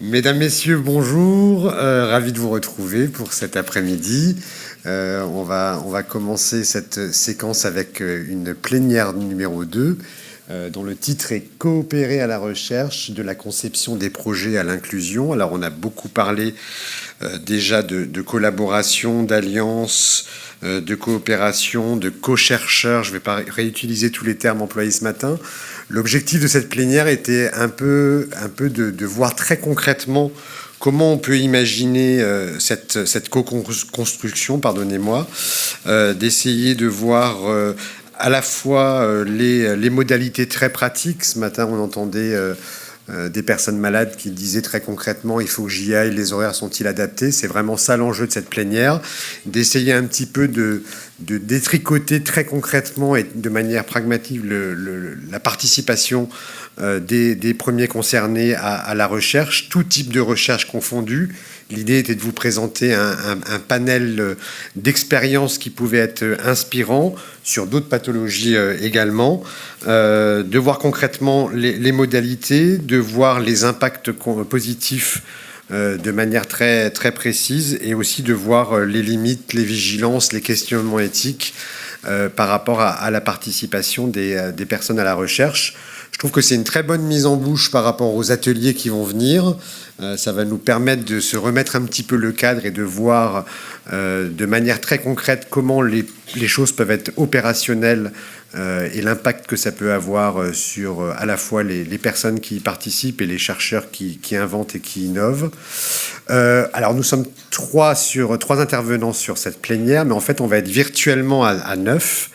Mesdames, Messieurs, bonjour. Ravi de vous retrouver pour cet après-midi. On va commencer cette séquence avec une plénière numéro 2, dont le titre est Coopérer à la recherche, de la conception des projets à l'inclusion. Alors on a beaucoup parlé déjà de collaboration, d'alliance, de coopération, de co-chercheurs. Je ne vais pas réutiliser tous les termes employés ce matin. L'objectif de cette plénière était un peu de voir très concrètement comment on peut imaginer cette co-construction, pardonnez-moi, d'essayer de voir à la fois les modalités très pratiques. Ce matin, on entendait des personnes malades qui disaient très concrètement il faut que j'y aille, les horaires sont-ils adaptés. C'est vraiment ça l'enjeu de cette plénière, d'essayer un petit peu de détricoter très concrètement et de manière pragmatique la participation des premiers concernés à la recherche, tout type de recherche confondue. L'idée était de vous présenter un panel d'expériences qui pouvaient être inspirants sur d'autres pathologies également, de voir concrètement les modalités, de voir les impacts positifs de manière très, très précise, et aussi de voir les limites, les vigilances, les questionnements éthiques par rapport à la participation des personnes à la recherche. Je trouve que c'est une très bonne mise en bouche par rapport aux ateliers qui vont venir. Ça va nous permettre de se remettre un petit peu le cadre et de voir de manière très concrète comment les choses peuvent être opérationnelles et l'impact que ça peut avoir sur à la fois les personnes qui y participent et les chercheurs qui inventent et qui innovent. Alors nous sommes trois intervenants sur cette plénière, mais en fait on va être virtuellement à 9,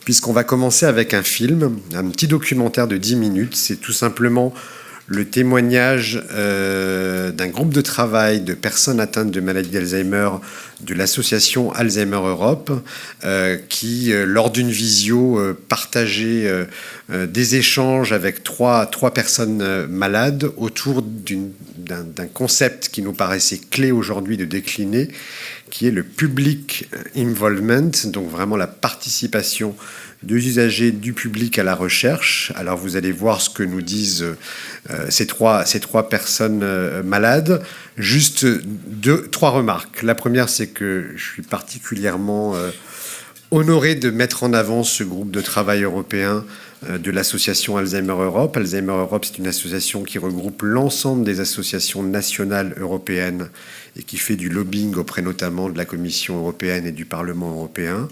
puisqu'on va commencer avec un film, un petit documentaire de 10 minutes. C'est tout simplement le témoignage d'un groupe de travail de personnes atteintes de maladie d'Alzheimer de l'association Alzheimer Europe qui, lors d'une visio, partageait des échanges avec trois personnes malades autour d'un concept qui nous paraissait clé aujourd'hui de décliner, qui est le public involvement, donc vraiment la participation des usagers, du public à la recherche. Alors vous allez voir ce que nous disent ces trois personnes malades. Juste trois remarques. La première, c'est que je suis particulièrement honoré de mettre en avant ce groupe de travail européen de l'association Alzheimer Europe. Alzheimer Europe, c'est une association qui regroupe l'ensemble des associations nationales européennes et qui fait du lobbying auprès notamment de la Commission européenne et du Parlement européen.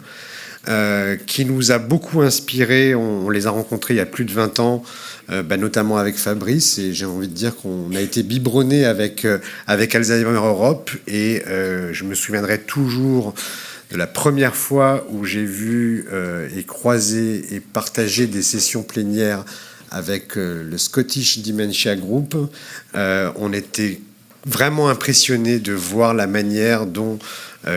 Qui nous a beaucoup inspiré. On les a rencontrés il y a plus de 20 ans, notamment avec Fabrice, et j'ai envie de dire qu'on a été biberonné avec Alzheimer Europe, et je me souviendrai toujours de la première fois où j'ai vu et croisé et partagé des sessions plénières avec le Scottish Dementia Group. On était vraiment impressionné de voir la manière dont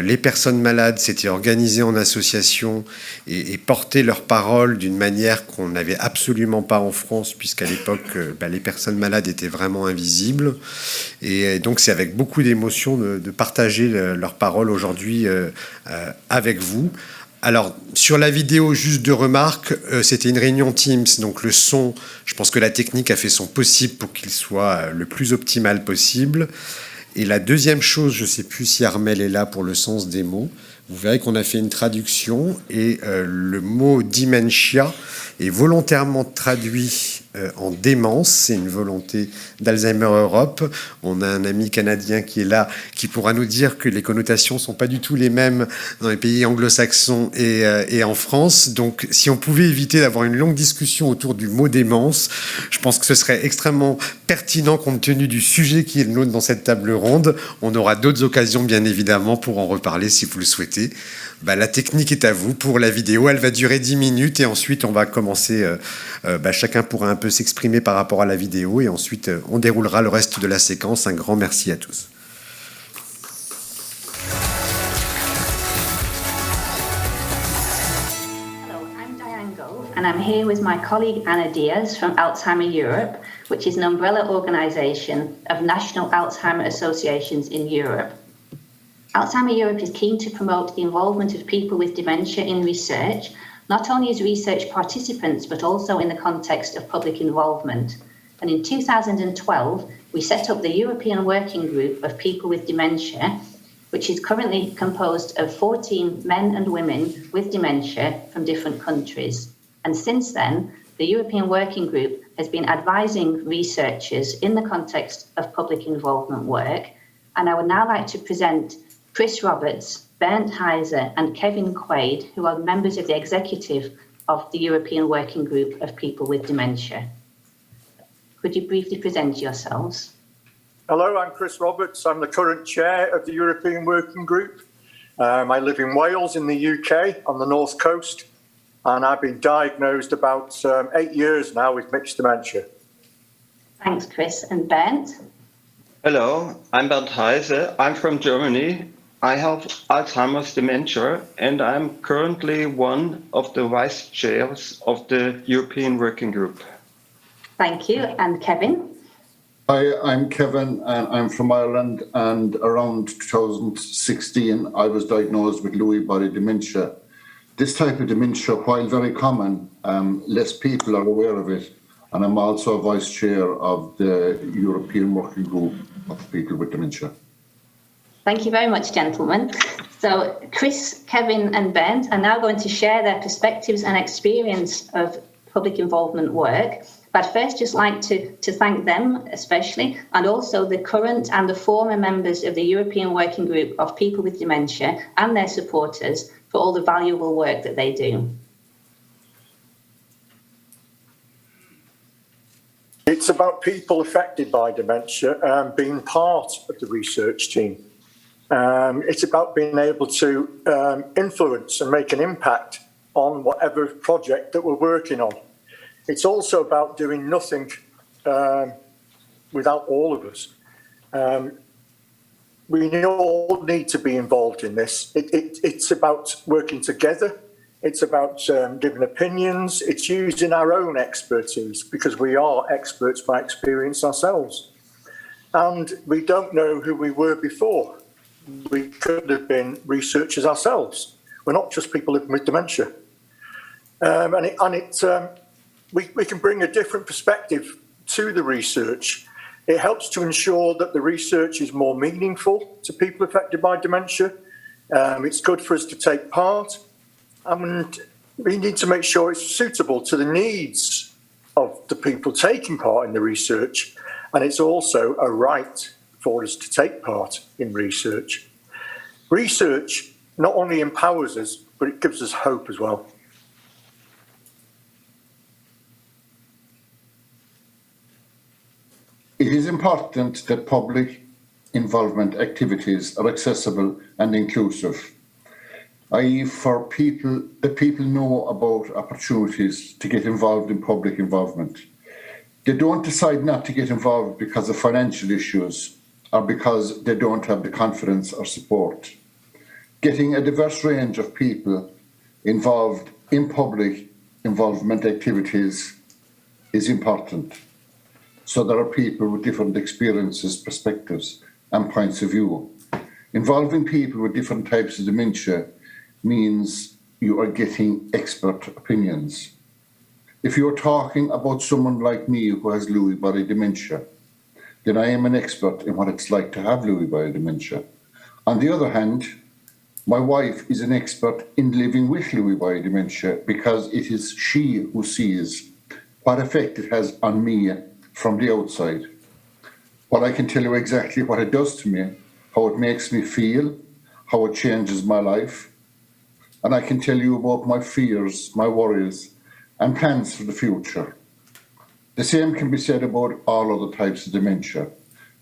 les personnes malades s'étaient organisées en association et portaient leurs paroles d'une manière qu'on n'avait absolument pas en France, puisqu'à l'époque, les personnes malades étaient vraiment invisibles. Et donc, c'est avec beaucoup d'émotion de partager leurs paroles aujourd'hui avec vous. Alors, sur la vidéo, juste deux remarques. C'était une réunion Teams, donc le son, je pense que la technique a fait son possible pour qu'il soit le plus optimal possible. Et la deuxième chose, je ne sais plus si Armel est là pour le sens des mots, vous verrez qu'on a fait une traduction, et le mot dementia est volontairement traduit en démence. C'est une volonté d'Alzheimer Europe. On a un ami canadien qui est là, qui pourra nous dire que les connotations ne sont pas du tout les mêmes dans les pays anglo-saxons et en France. Donc, si on pouvait éviter d'avoir une longue discussion autour du mot démence, je pense que ce serait extrêmement pertinent compte tenu du sujet qui est le nôtre dans cette table ronde. On aura d'autres occasions, bien évidemment, pour en reparler si vous le souhaitez. La technique est à vous pour la vidéo. Elle va durer 10 minutes et ensuite on va commencer. Chacun pourra un peu s'exprimer par rapport à la vidéo et ensuite on déroulera le reste de la séquence. Un grand merci à tous. Hello, I'm Diane Gove and I'm here with my colleague Anna Diaz from Alzheimer Europe, which is an umbrella organisation of national Alzheimer associations in Europe. Alzheimer Europe is keen to promote the involvement of people with dementia in research, not only as research participants, but also in the context of public involvement. And in 2012, we set up the European Working Group of People with Dementia, which is currently composed of 14 men and women with dementia from different countries. And since then, the European Working Group has been advising researchers in the context of public involvement work. And I would now like to present Chris Roberts, Bernd Heiser, and Kevin Quaid, who are members of the executive of the European Working Group of People with Dementia. Could you briefly present yourselves? Hello, I'm Chris Roberts. I'm the current chair of the European Working Group. I live in Wales in the UK on the north coast, and I've been diagnosed about 8 years now with mixed dementia. Thanks, Chris. And Bernd? Hello, I'm Bernd Heiser. I'm from Germany. I have Alzheimer's dementia, and I'm currently one of the vice chairs of the European Working Group. Thank you. And Kevin? Hi, I'm Kevin, and I'm from Ireland, and around 2016 I was diagnosed with Lewy body dementia. This type of dementia, while very common, less people are aware of it, and I'm also a vice chair of the European Working Group of People with Dementia. Thank you very much, gentlemen. So Chris, Kevin and Bernd are now going to share their perspectives and experience of public involvement work. But first, just like to thank them especially, and also the current and the former members of the European Working Group of People with Dementia and their supporters for all the valuable work that they do. It's about people affected by dementia being part of the research team. It's about being able to influence and make an impact on whatever project that we're working on. It's also about doing nothing without all of us. We all need to be involved in this. It's about working together. It's about giving opinions. It's using our own expertise, because we are experts by experience ourselves. And we don't know who we were before. We could have been researchers ourselves. We're not just people living with dementia. We can bring a different perspective to the research. It helps to ensure that the research is more meaningful to people affected by dementia. It's good for us to take part, and we need to make sure it's suitable to the needs of the people taking part in the research, and it's also a right for us to take part in research. Research not only empowers us, but it gives us hope as well. It is important that public involvement activities are accessible and inclusive, i.e. for people, that people know about opportunities to get involved in public involvement. They don't decide not to get involved because of financial issues or because they don't have the confidence or support. Getting a diverse range of people involved in public involvement activities is important. So there are people with different experiences, perspectives, and points of view. Involving people with different types of dementia means you are getting expert opinions. If you're talking about someone like me who has Lewy body dementia, then I am an expert in what it's like to have Lewy body dementia. On the other hand, my wife is an expert in living with Lewy body dementia, because it is she who sees what effect it has on me from the outside. Well, I can tell you exactly what it does to me, how it makes me feel, how it changes my life. And I can tell you about my fears, my worries, and plans for the future. The same can be said about all other types of dementia.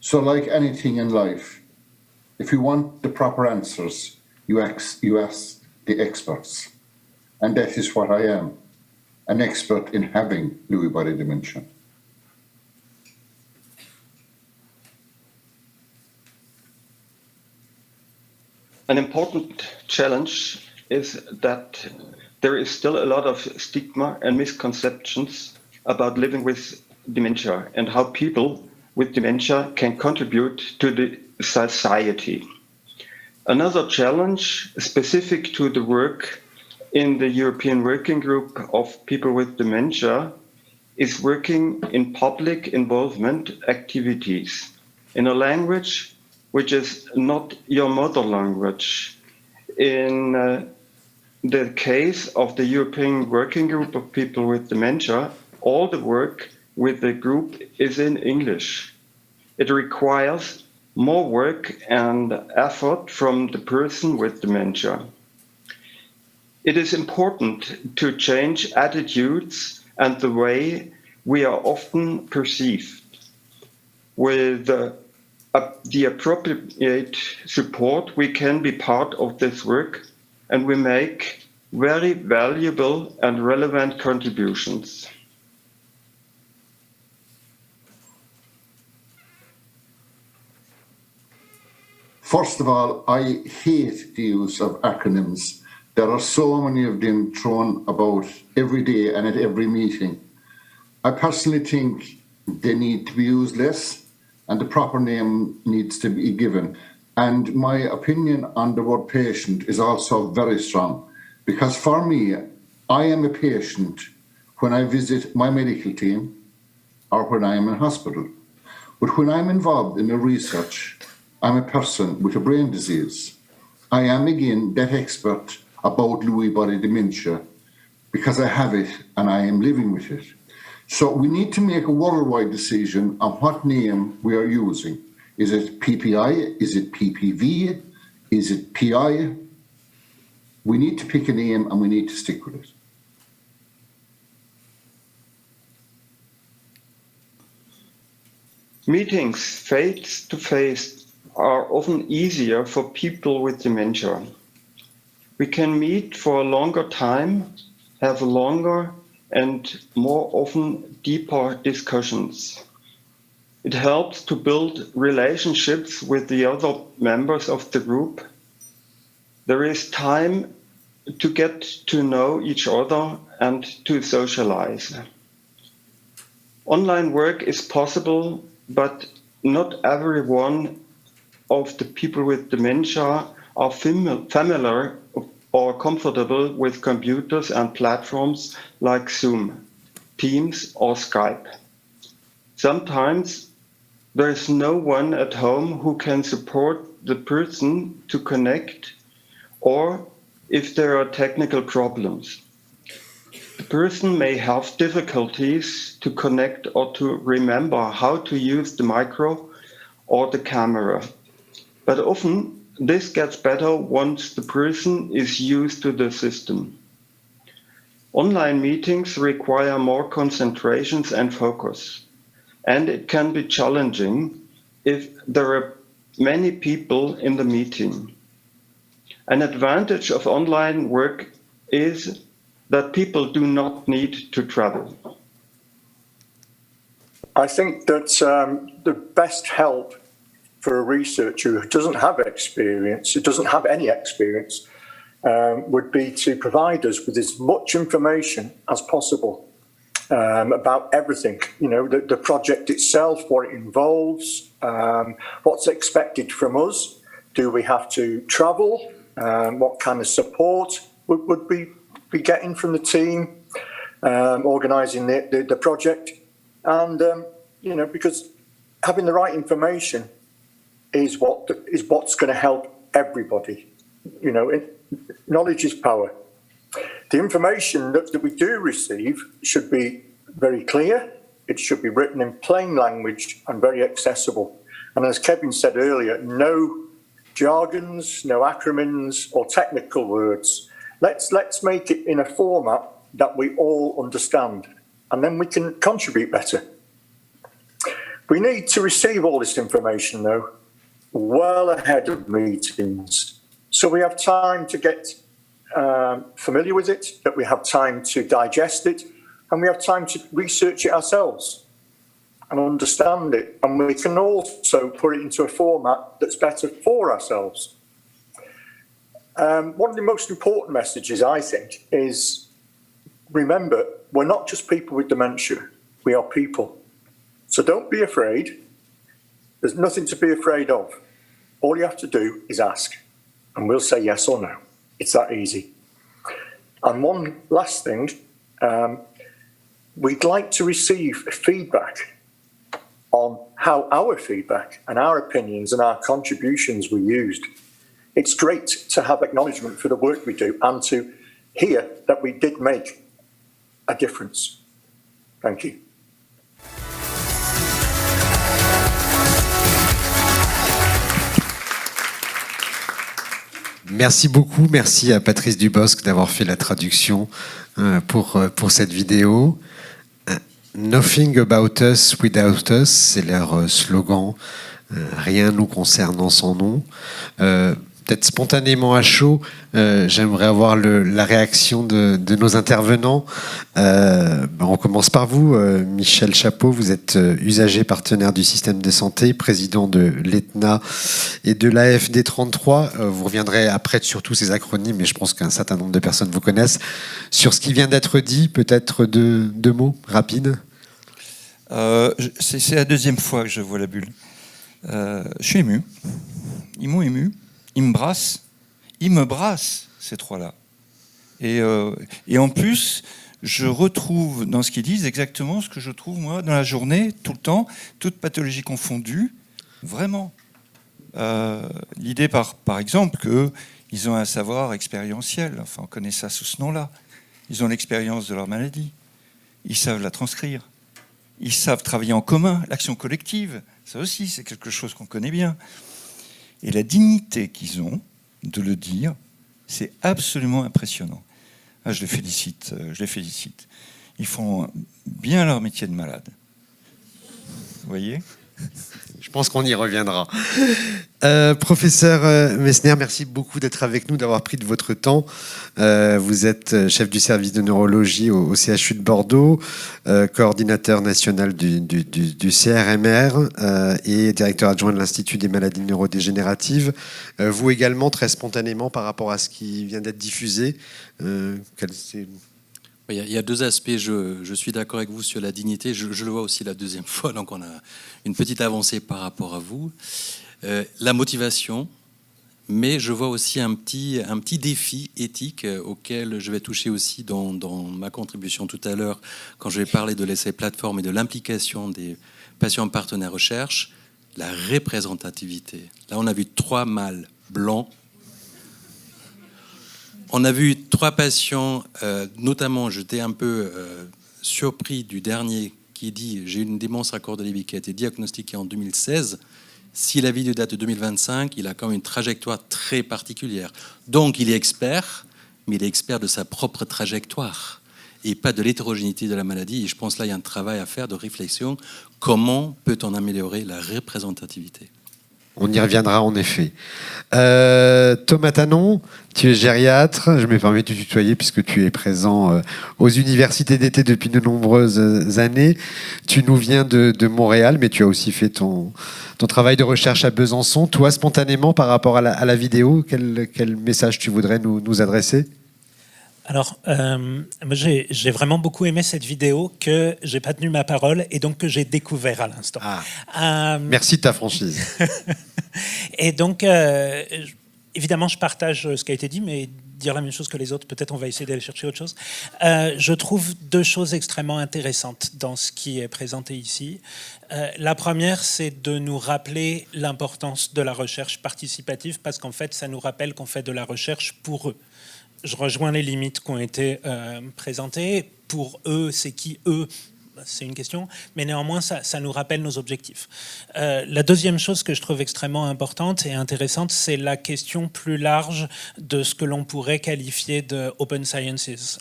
So like anything in life, if you want the proper answers, you ask the experts. And that is what I am, an expert in having Lewy body dementia. An important challenge is that there is still a lot of stigma and misconceptions about living with dementia and how people with dementia can contribute to the society. Another challenge specific to the work in the European Working Group of People with Dementia is working in public involvement activities in a language which is not your mother language. In the case of the European Working Group of People with Dementia, all the work with the group is in English. It requires more work and effort from the person with dementia. It is important to change attitudes and the way we are often perceived. With the appropriate support, we can be part of this work, and we make very valuable and relevant contributions. First of all, I hate the use of acronyms. There are so many of them thrown about every day and at every meeting. I personally think they need to be used less and the proper name needs to be given. And my opinion on the word patient is also very strong, because for me, I am a patient when I visit my medical team or when I am in hospital. But when I'm involved in a research, I'm a person with a brain disease. I am again that expert about Lewy body dementia because I have it and I am living with it. So we need to make a worldwide decision on what name we are using. Is it PPI? Is it PPV? Is it PI? We need to pick a name and we need to stick with it. Meetings face to face are often easier for people with dementia. We can meet for a longer time, have longer and more often deeper discussions. It helps to build relationships with the other members of the group. There is time to get to know each other and to socialize. Online work is possible, but not everyone of the people with dementia are familiar or comfortable with computers and platforms like Zoom, Teams, or Skype. Sometimes there is no one at home who can support the person to connect, or if there are technical problems. The person may have difficulties to connect or to remember how to use the micro or the camera. But often this gets better once the person is used to the system. Online meetings require more concentrations and focus, and it can be challenging if there are many people in the meeting. An advantage of online work is that people do not need to travel. I think that the best help for a researcher who doesn't have experience, who doesn't have any experience, would be to provide us with as much information as possible about everything. You know, the project itself, what it involves, what's expected from us. Do we have to travel? What kind of support would we be getting from the team organising the project? And you know, because having the right information is what's going to help everybody. You know, knowledge is power. The information that we do receive should be very clear. It should be written in plain language and very accessible. And as Kevin said earlier, no jargons, no acronyms or technical words. Let's make it in a format that we all understand, and then we can contribute better. We need to receive all this information, though, well ahead of meetings, so we have time to get familiar with it, that we have time to digest it, and we have time to research it ourselves and understand it, and we can also put it into a format that's better for ourselves. One of the most important messages, I think, is remember, we're not just people with dementia, we are people. So don't be afraid. There's nothing to be afraid of. All you have to do is ask, and we'll say yes or no. It's that easy. And one last thing, we'd like to receive feedback on how our feedback and our opinions and our contributions were used. It's great to have acknowledgement for the work we do and to hear that we did make a difference. Thank you. Merci beaucoup, merci à Patrice Dubosc d'avoir fait la traduction pour cette vidéo. Nothing about us without us, c'est leur slogan, rien nous concernant sans nous. Peut-être spontanément à chaud, j'aimerais avoir la réaction de nos intervenants. On commence par vous, Michel Chapeau. Vous êtes usager partenaire du système de santé, président de l'ETNA et de l'AFD 33. Vous reviendrez après sur tous ces acronymes, mais je pense qu'un certain nombre de personnes vous connaissent. Sur ce qui vient d'être dit, peut-être deux mots rapides. C'est la deuxième fois que je vois la bulle. Je suis ému. Ils m'ont ému. Ils me brassent, ces trois-là. Et en plus, je retrouve dans ce qu'ils disent exactement ce que je trouve, moi, dans la journée, tout le temps, toute pathologie confondue, vraiment. L'idée, par exemple, qu'ils ont un savoir expérientiel, enfin, on connaît ça sous ce nom-là. Ils ont l'expérience de leur maladie. Ils savent la transcrire. Ils savent travailler en commun, l'action collective. Ça aussi, c'est quelque chose qu'on connaît bien. Et la dignité qu'ils ont de le dire, c'est absolument impressionnant. Je les félicite, Ils font bien leur métier de malade. Vous voyez ? Je pense qu'on y reviendra. Professeur Messner, merci beaucoup d'être avec nous, d'avoir pris de votre temps. Vous êtes chef du service de neurologie au CHU de Bordeaux, coordinateur national du CRMR et directeur adjoint de l'Institut des maladies neurodégénératives. Vous également, très spontanément, par rapport à ce qui vient d'être diffusé, Il y a deux aspects. Je suis d'accord avec vous sur la dignité. Je le vois aussi la deuxième fois, donc on a une petite avancée par rapport à vous. La motivation, mais je vois aussi un petit défi éthique auquel je vais toucher aussi dans ma contribution tout à l'heure, quand je vais parler de l'essai plateforme et de l'implication des patients partenaires recherche, la représentativité. Là, on a vu 3 mâles blancs. On a vu 3 patients, notamment, j'étais un peu surpris du dernier qui dit « J'ai une démence raccorder qui a été diagnostiquée en 2016. Si la vidéo date de 2025, il a quand même une trajectoire très particulière. Donc, il est expert, mais il est expert de sa propre trajectoire et pas de l'hétérogénéité de la maladie. Et je pense là, il y a un travail à faire de réflexion. Comment peut-on améliorer la représentativité ? On y reviendra en effet. Thomas Tanon, tu es gériatre. Je me permets de te tutoyer puisque tu es présent aux universités d'été depuis de nombreuses années. Tu nous viens de Montréal, mais tu as aussi fait ton travail de recherche à Besançon. Toi, spontanément, par rapport à la vidéo, quel message tu voudrais nous adresser ? Alors, j'ai vraiment beaucoup aimé cette vidéo que j'ai pas tenu ma parole et donc que j'ai découvert à l'instant. Merci de ta franchise. Et donc, évidemment, je partage ce qui a été dit, mais dire la même chose que les autres, peut-être on va essayer d'aller chercher autre chose. Je trouve 2 choses extrêmement intéressantes dans ce qui est présenté ici. La première, c'est de nous rappeler l'importance de la recherche participative parce qu'en fait, ça nous rappelle qu'on fait de la recherche pour eux. Je rejoins les limites qui ont été présentées. Pour eux, c'est qui eux ? C'est une question, mais néanmoins, ça nous rappelle nos objectifs. La deuxième chose que je trouve extrêmement importante et intéressante, c'est la question plus large de ce que l'on pourrait qualifier de open sciences,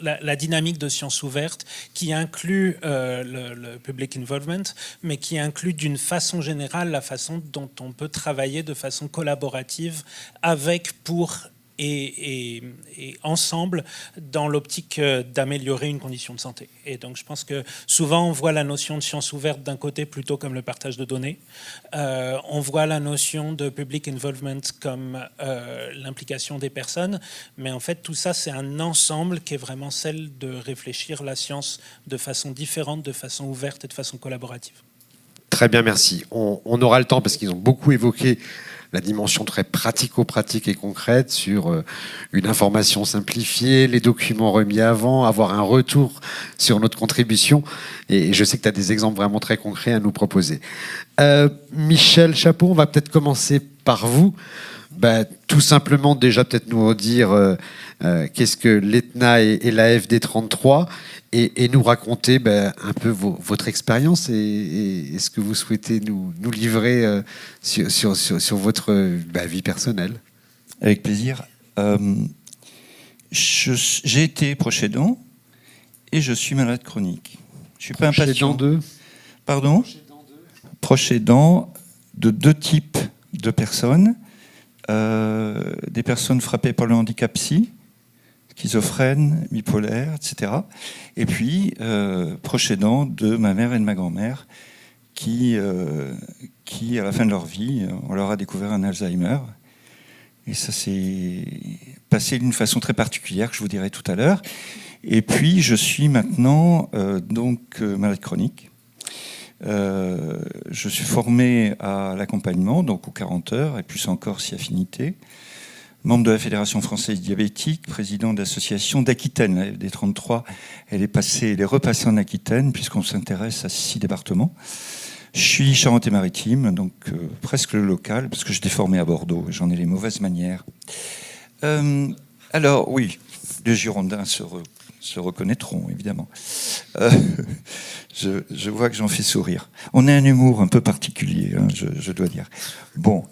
la dynamique de sciences ouvertes qui inclut le public involvement, mais qui inclut d'une façon générale la façon dont on peut travailler de façon collaborative avec, pour et ensemble dans l'optique d'améliorer une condition de santé. Et donc je pense que souvent on voit la notion de science ouverte d'un côté plutôt comme le partage de données. On voit la notion de public involvement comme l'implication des personnes, mais en fait tout ça c'est un ensemble qui est vraiment celle de réfléchir la science de façon différente, de façon ouverte et de façon collaborative. Très bien, merci. On aura le temps parce qu'ils ont beaucoup évoqué la dimension très pratico-pratique et concrète sur une information simplifiée, les documents remis avant, avoir un retour sur notre contribution. Et je sais que tu as des exemples vraiment très concrets à nous proposer. Michel Chapeau, on va peut-être commencer par vous. Tout simplement, déjà, peut-être nous redire qu'est-ce que l'ETNA et la FD33 et nous raconter un peu votre expérience et ce que vous souhaitez nous livrer sur votre vie personnelle. Avec plaisir. J'ai été proche aidant et je suis malade chronique. Je suis pas impatient. Pardon ? Proche aidant de 2 types de personnes. Des personnes frappées par le handicap psy, schizophrènes, bipolaires, etc. Et puis, proche aidant de ma mère et de ma grand-mère, qui, à la fin de leur vie, on leur a découvert un Alzheimer. Et ça s'est passé d'une façon très particulière, que je vous dirai tout à l'heure. Et puis, je suis maintenant malade chronique. Je suis formé à l'accompagnement, donc aux 40 heures, et plus encore si affinité. Membre de la Fédération française diabétique, président de l'association d'Aquitaine. La FD33, elle est repassée en Aquitaine, puisqu'on s'intéresse à 6 départements. Je suis Charente-et-Maritime, donc presque le local, parce que j'étais formé à Bordeaux, et j'en ai les mauvaises manières. Alors, oui, les Girondins se reconnaîtront, évidemment. Je vois que j'en fais sourire. On a un humour un peu particulier, hein, je dois dire. Bon,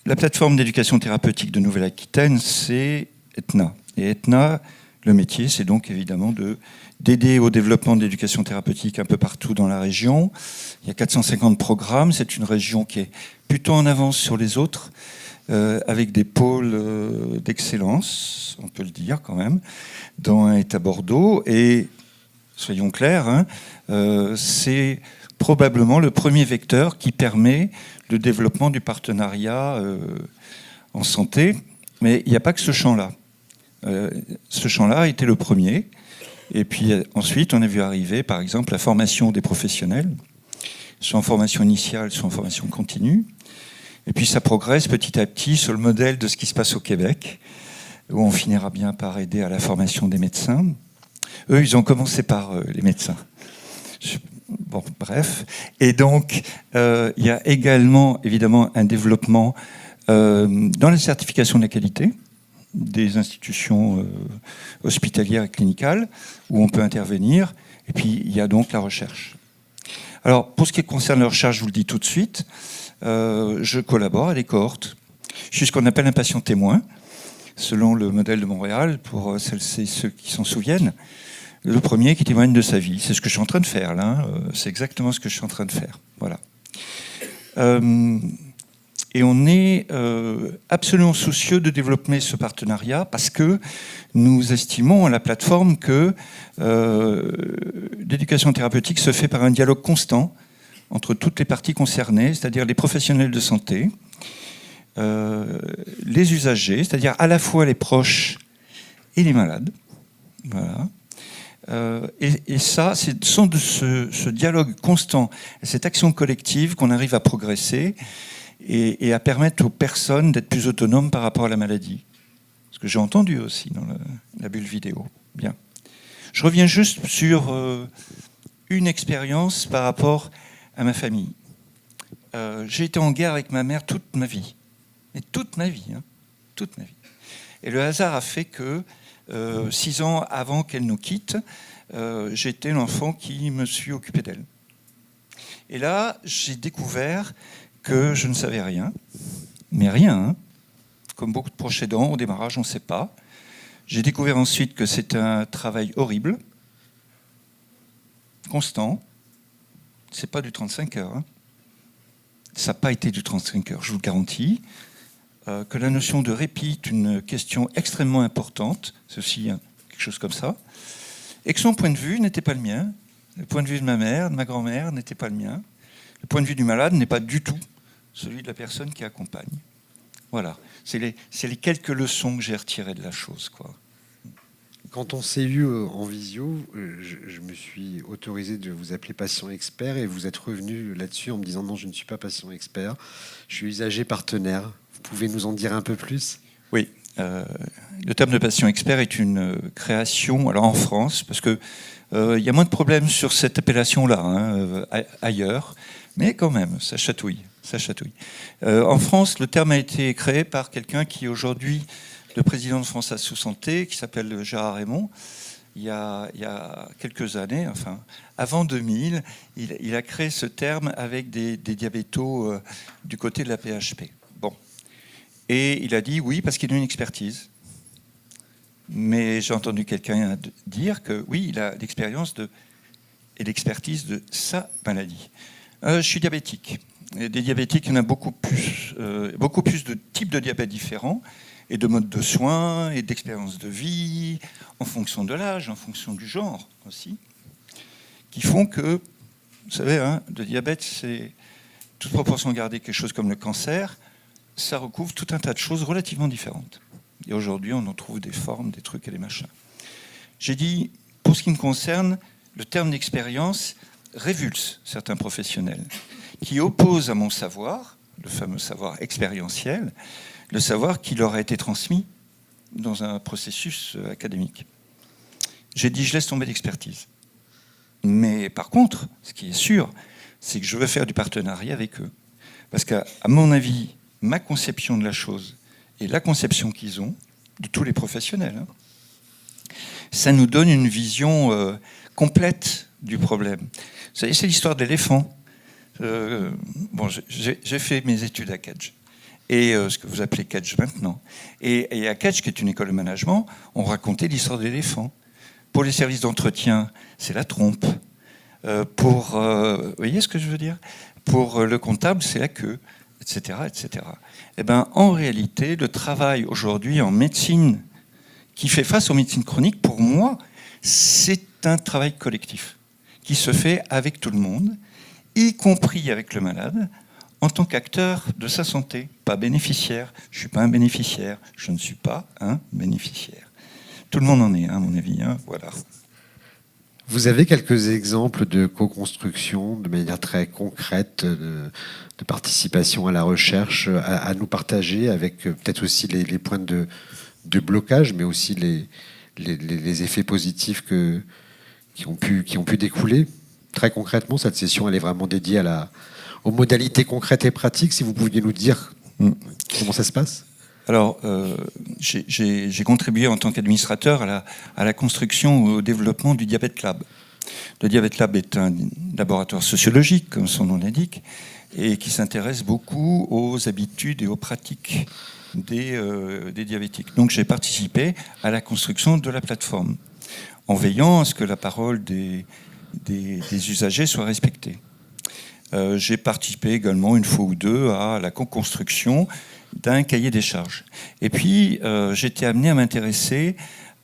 la plateforme d'éducation thérapeutique de Nouvelle-Aquitaine, c'est ETNA. Et ETNA, le métier, c'est donc évidemment d'aider au développement de l'éducation thérapeutique un peu partout dans la région. Il y a 450 programmes. C'est une région qui est plutôt en avance sur les autres, avec des pôles d'excellence, on peut le dire quand même, dont un est à Bordeaux. Et soyons clairs, hein, c'est probablement le premier vecteur qui permet le développement du partenariat en santé. Mais il n'y a pas que ce champ-là. Ce champ-là a été le premier. Et puis ensuite, on a vu arriver, par exemple, la formation des professionnels, soit en formation initiale, soit en formation continue. Et puis ça progresse petit à petit sur le modèle de ce qui se passe au Québec, où on finira bien par aider à la formation des médecins. Eux, ils ont commencé par les médecins. Bon, bref. Et donc, il y a également, évidemment, un développement dans la certification de la qualité des institutions hospitalières et clinicales, où on peut intervenir. Et puis, il y a donc la recherche. Alors, pour ce qui concerne la recherche, je vous le dis tout de suite, je collabore à des cohortes. Je suis ce qu'on appelle un patient témoin, selon le modèle de Montréal, pour celles et ceux qui s'en souviennent. Le premier qui témoigne de sa vie. C'est ce que je suis en train de faire, là. C'est exactement ce que je suis en train de faire. Voilà. Et on est absolument soucieux de développer ce partenariat parce que nous estimons à la plateforme que l'éducation thérapeutique se fait par un dialogue constant entre toutes les parties concernées, c'est-à-dire les professionnels de santé, les usagers, c'est-à-dire à la fois les proches et les malades. Voilà. Et ça, c'est sans de ce dialogue constant, cette action collective qu'on arrive à progresser et à permettre aux personnes d'être plus autonomes par rapport à la maladie. Ce que j'ai entendu aussi dans la bulle vidéo. Bien. Je reviens juste sur une expérience par rapport à ma famille. J'ai été en guerre avec ma mère toute ma vie. Mais toute ma vie. Hein, toute ma vie. Et le hasard a fait que 6 ans avant qu'elle nous quitte, j'étais l'enfant qui me suis occupé d'elle. Et là, j'ai découvert que je ne savais rien, mais rien. Hein. Comme beaucoup de proches aidants, au démarrage, on ne sait pas. J'ai découvert ensuite que c'est un travail horrible, constant. C'est pas du 35 heures. Hein. Ça n'a pas été du 35 heures, je vous le garantis. Que la notion de répit est une question extrêmement importante, c'est aussi quelque chose comme ça, et que son point de vue n'était pas le mien, le point de vue de ma mère, de ma grand-mère n'était pas le mien, le point de vue du malade n'est pas du tout celui de la personne qui accompagne. Voilà, c'est les quelques leçons que j'ai retirées de la chose, quoi. Quand on s'est eu en visio, je me suis autorisé de vous appeler patient expert et vous êtes revenu là-dessus en me disant non, je ne suis pas patient expert, je suis usager partenaire. Vous pouvez nous en dire un peu plus ? Oui, le terme de patient expert est une création, alors en France, parce que il y a moins de problèmes sur cette appellation-là ailleurs, mais quand même, ça chatouille. En France, le terme a été créé par quelqu'un qui est aujourd'hui le président de France Assos Santé, qui s'appelle Gérard Raymond. Il y a quelques années, enfin avant 2000, il a créé ce terme avec des diabétos du côté de la PHP. Bon. Et il a dit oui, parce qu'il a une expertise. Mais j'ai entendu quelqu'un dire que oui, il a l'expérience et l'expertise de sa maladie. Je suis diabétique. Et des diabétiques, il y en a beaucoup plus de types de diabète différents, et de modes de soins, et d'expériences de vie, en fonction de l'âge, en fonction du genre aussi, qui font que, vous savez, le diabète, c'est toute proportion gardée quelque chose comme le cancer, ça recouvre tout un tas de choses relativement différentes. Et aujourd'hui, on en trouve des formes, des trucs et des machins. J'ai dit, pour ce qui me concerne, le terme d'expérience révulse certains professionnels qui opposent à mon savoir, le fameux savoir expérientiel, le savoir qui leur a été transmis dans un processus académique. J'ai dit, je laisse tomber l'expertise. Mais par contre, ce qui est sûr, c'est que je veux faire du partenariat avec eux. Parce qu'à mon avis, ma conception de la chose et la conception qu'ils ont, de tous les professionnels, ça nous donne une vision complète du problème. Vous savez, c'est l'histoire de l'éléphant. J'ai fait mes études à Kedge, et ce que vous appelez Kedge maintenant. Et à Kedge, qui est une école de management, on racontait l'histoire de l'éléphant. Pour les services d'entretien, c'est la trompe. Vous voyez ce que je veux dire ? Pour le comptable, c'est la queue, etc., etc. Eh ben, en réalité, le travail aujourd'hui en médecine qui fait face aux médecines chroniques, pour moi, c'est un travail collectif qui se fait avec tout le monde, y compris avec le malade, en tant qu'acteur de sa santé, pas bénéficiaire. Je ne suis pas un bénéficiaire, je ne suis pas un bénéficiaire. Tout le monde en est, à mon avis. Voilà. Vous avez quelques exemples de co-construction de manière très concrète, de participation à la recherche, à nous partager avec peut-être aussi les points de blocage, mais aussi les effets positifs qui ont pu découler. Très concrètement, cette session, elle est vraiment dédiée aux modalités concrètes et pratiques. Si vous pouviez nous dire comment ça se passe. Alors, j'ai contribué en tant qu'administrateur à la construction, au développement du Diabète Lab. Le Diabète Lab est un laboratoire sociologique, comme son nom l'indique, et qui s'intéresse beaucoup aux habitudes et aux pratiques des diabétiques. Donc, j'ai participé à la construction de la plateforme, en veillant à ce que la parole des usagers soit respectée. J'ai participé également une fois ou deux à la co-construction d'un cahier des charges. Et puis, j'étais amené à m'intéresser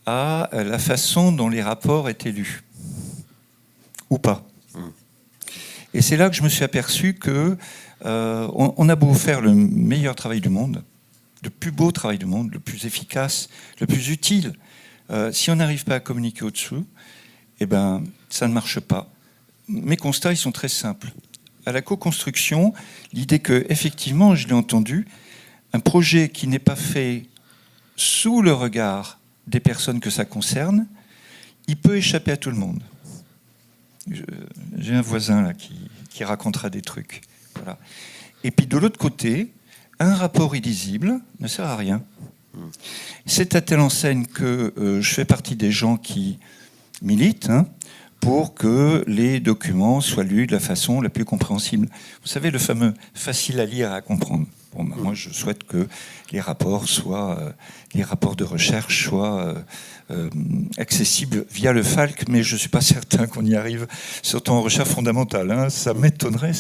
à la façon dont les rapports étaient lus. Ou pas. Et c'est là que je me suis aperçu que on a beau faire le meilleur travail du monde, le plus beau travail du monde, le plus efficace, le plus utile, si on n'arrive pas à communiquer au-dessous, eh ben, ça ne marche pas. Mes constats, ils sont très simples. À la co-construction, l'idée que, effectivement, je l'ai entendu, un projet qui n'est pas fait sous le regard des personnes que ça concerne, il peut échapper à tout le monde. J'ai un voisin là qui racontera des trucs. Voilà. Et puis de l'autre côté, un rapport illisible ne sert à rien. C'est à telle enseigne que je fais partie des gens qui militent pour que les documents soient lus de la façon la plus compréhensible. Vous savez, le fameux « facile à lire et à comprendre ». Bon, ben, moi, je souhaite que les rapports de recherche soient accessibles via le FALC, mais je ne suis pas certain qu'on y arrive, surtout en recherche fondamentale. Ça m'étonnerait.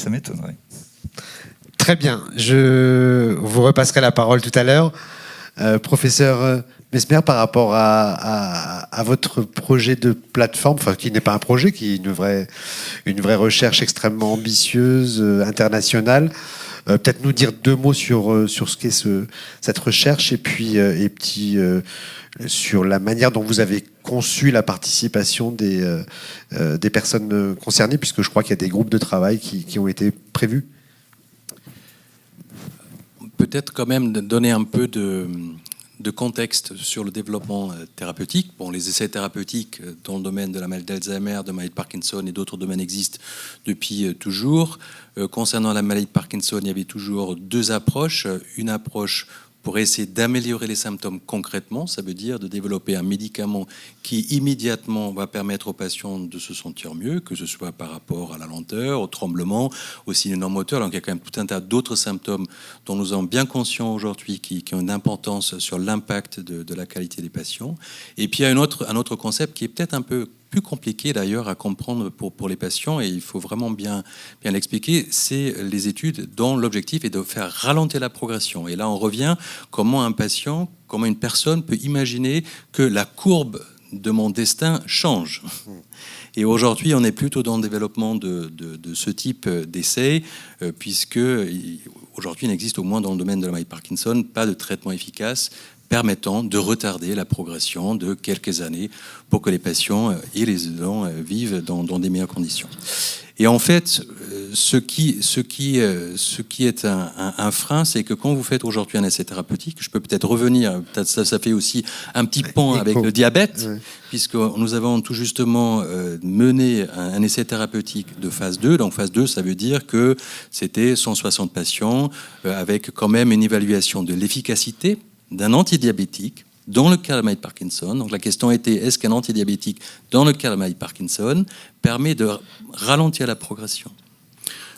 Très bien. Je vous repasserai la parole tout à l'heure. Professeur Mesmer, par rapport à votre projet de plateforme, enfin qui n'est pas un projet, qui est une vraie recherche extrêmement ambitieuse, internationale, peut-être nous dire 2 mots sur ce qu'est cette recherche et puis sur la manière dont vous avez conçu la participation des personnes concernées, puisque je crois qu'il y a des groupes de travail qui ont été prévus. Peut-être quand même donner un peu de contexte sur le développement thérapeutique. Bon, les essais thérapeutiques dans le domaine de la maladie d'Alzheimer, de la maladie de Parkinson et d'autres domaines existent depuis toujours. Concernant la maladie de Parkinson, il y avait toujours 2 approches. Une approche pour essayer d'améliorer les symptômes concrètement, ça veut dire de développer un médicament qui immédiatement va permettre aux patients de se sentir mieux, que ce soit par rapport à la lenteur, au tremblement, au cinéma moteur. Donc il y a quand même tout un tas d'autres symptômes dont nous sommes bien conscients aujourd'hui qui ont une importance sur l'impact de la qualité des patients. Et puis il y a un autre concept qui est peut-être un peu plus compliqué d'ailleurs à comprendre pour les patients, et il faut vraiment bien l'expliquer, c'est les études dont l'objectif est de faire ralentir la progression. Et là on revient comment une personne peut imaginer que la courbe de mon destin change. Et aujourd'hui, on est plutôt dans le développement de ce type d'essai, puisque aujourd'hui, il n'existe au moins dans le domaine de la maladie de Parkinson pas de traitement efficace permettant de retarder la progression de quelques années pour que les patients et les aidants vivent dans des meilleures conditions. Et en fait, ce qui est un frein, c'est que quand vous faites aujourd'hui un essai thérapeutique, je peux peut-être revenir, ça fait aussi un petit pont avec le diabète, puisque nous avons tout justement mené un essai thérapeutique de phase 2. Donc phase 2, ça veut dire que c'était 160 patients avec quand même une évaluation de l'efficacité d'un antidiabétique dans le cas de la maladie de Parkinson. Donc la question était, est-ce qu'un antidiabétique dans le cas de la maladie de Parkinson permet de ralentir la progression?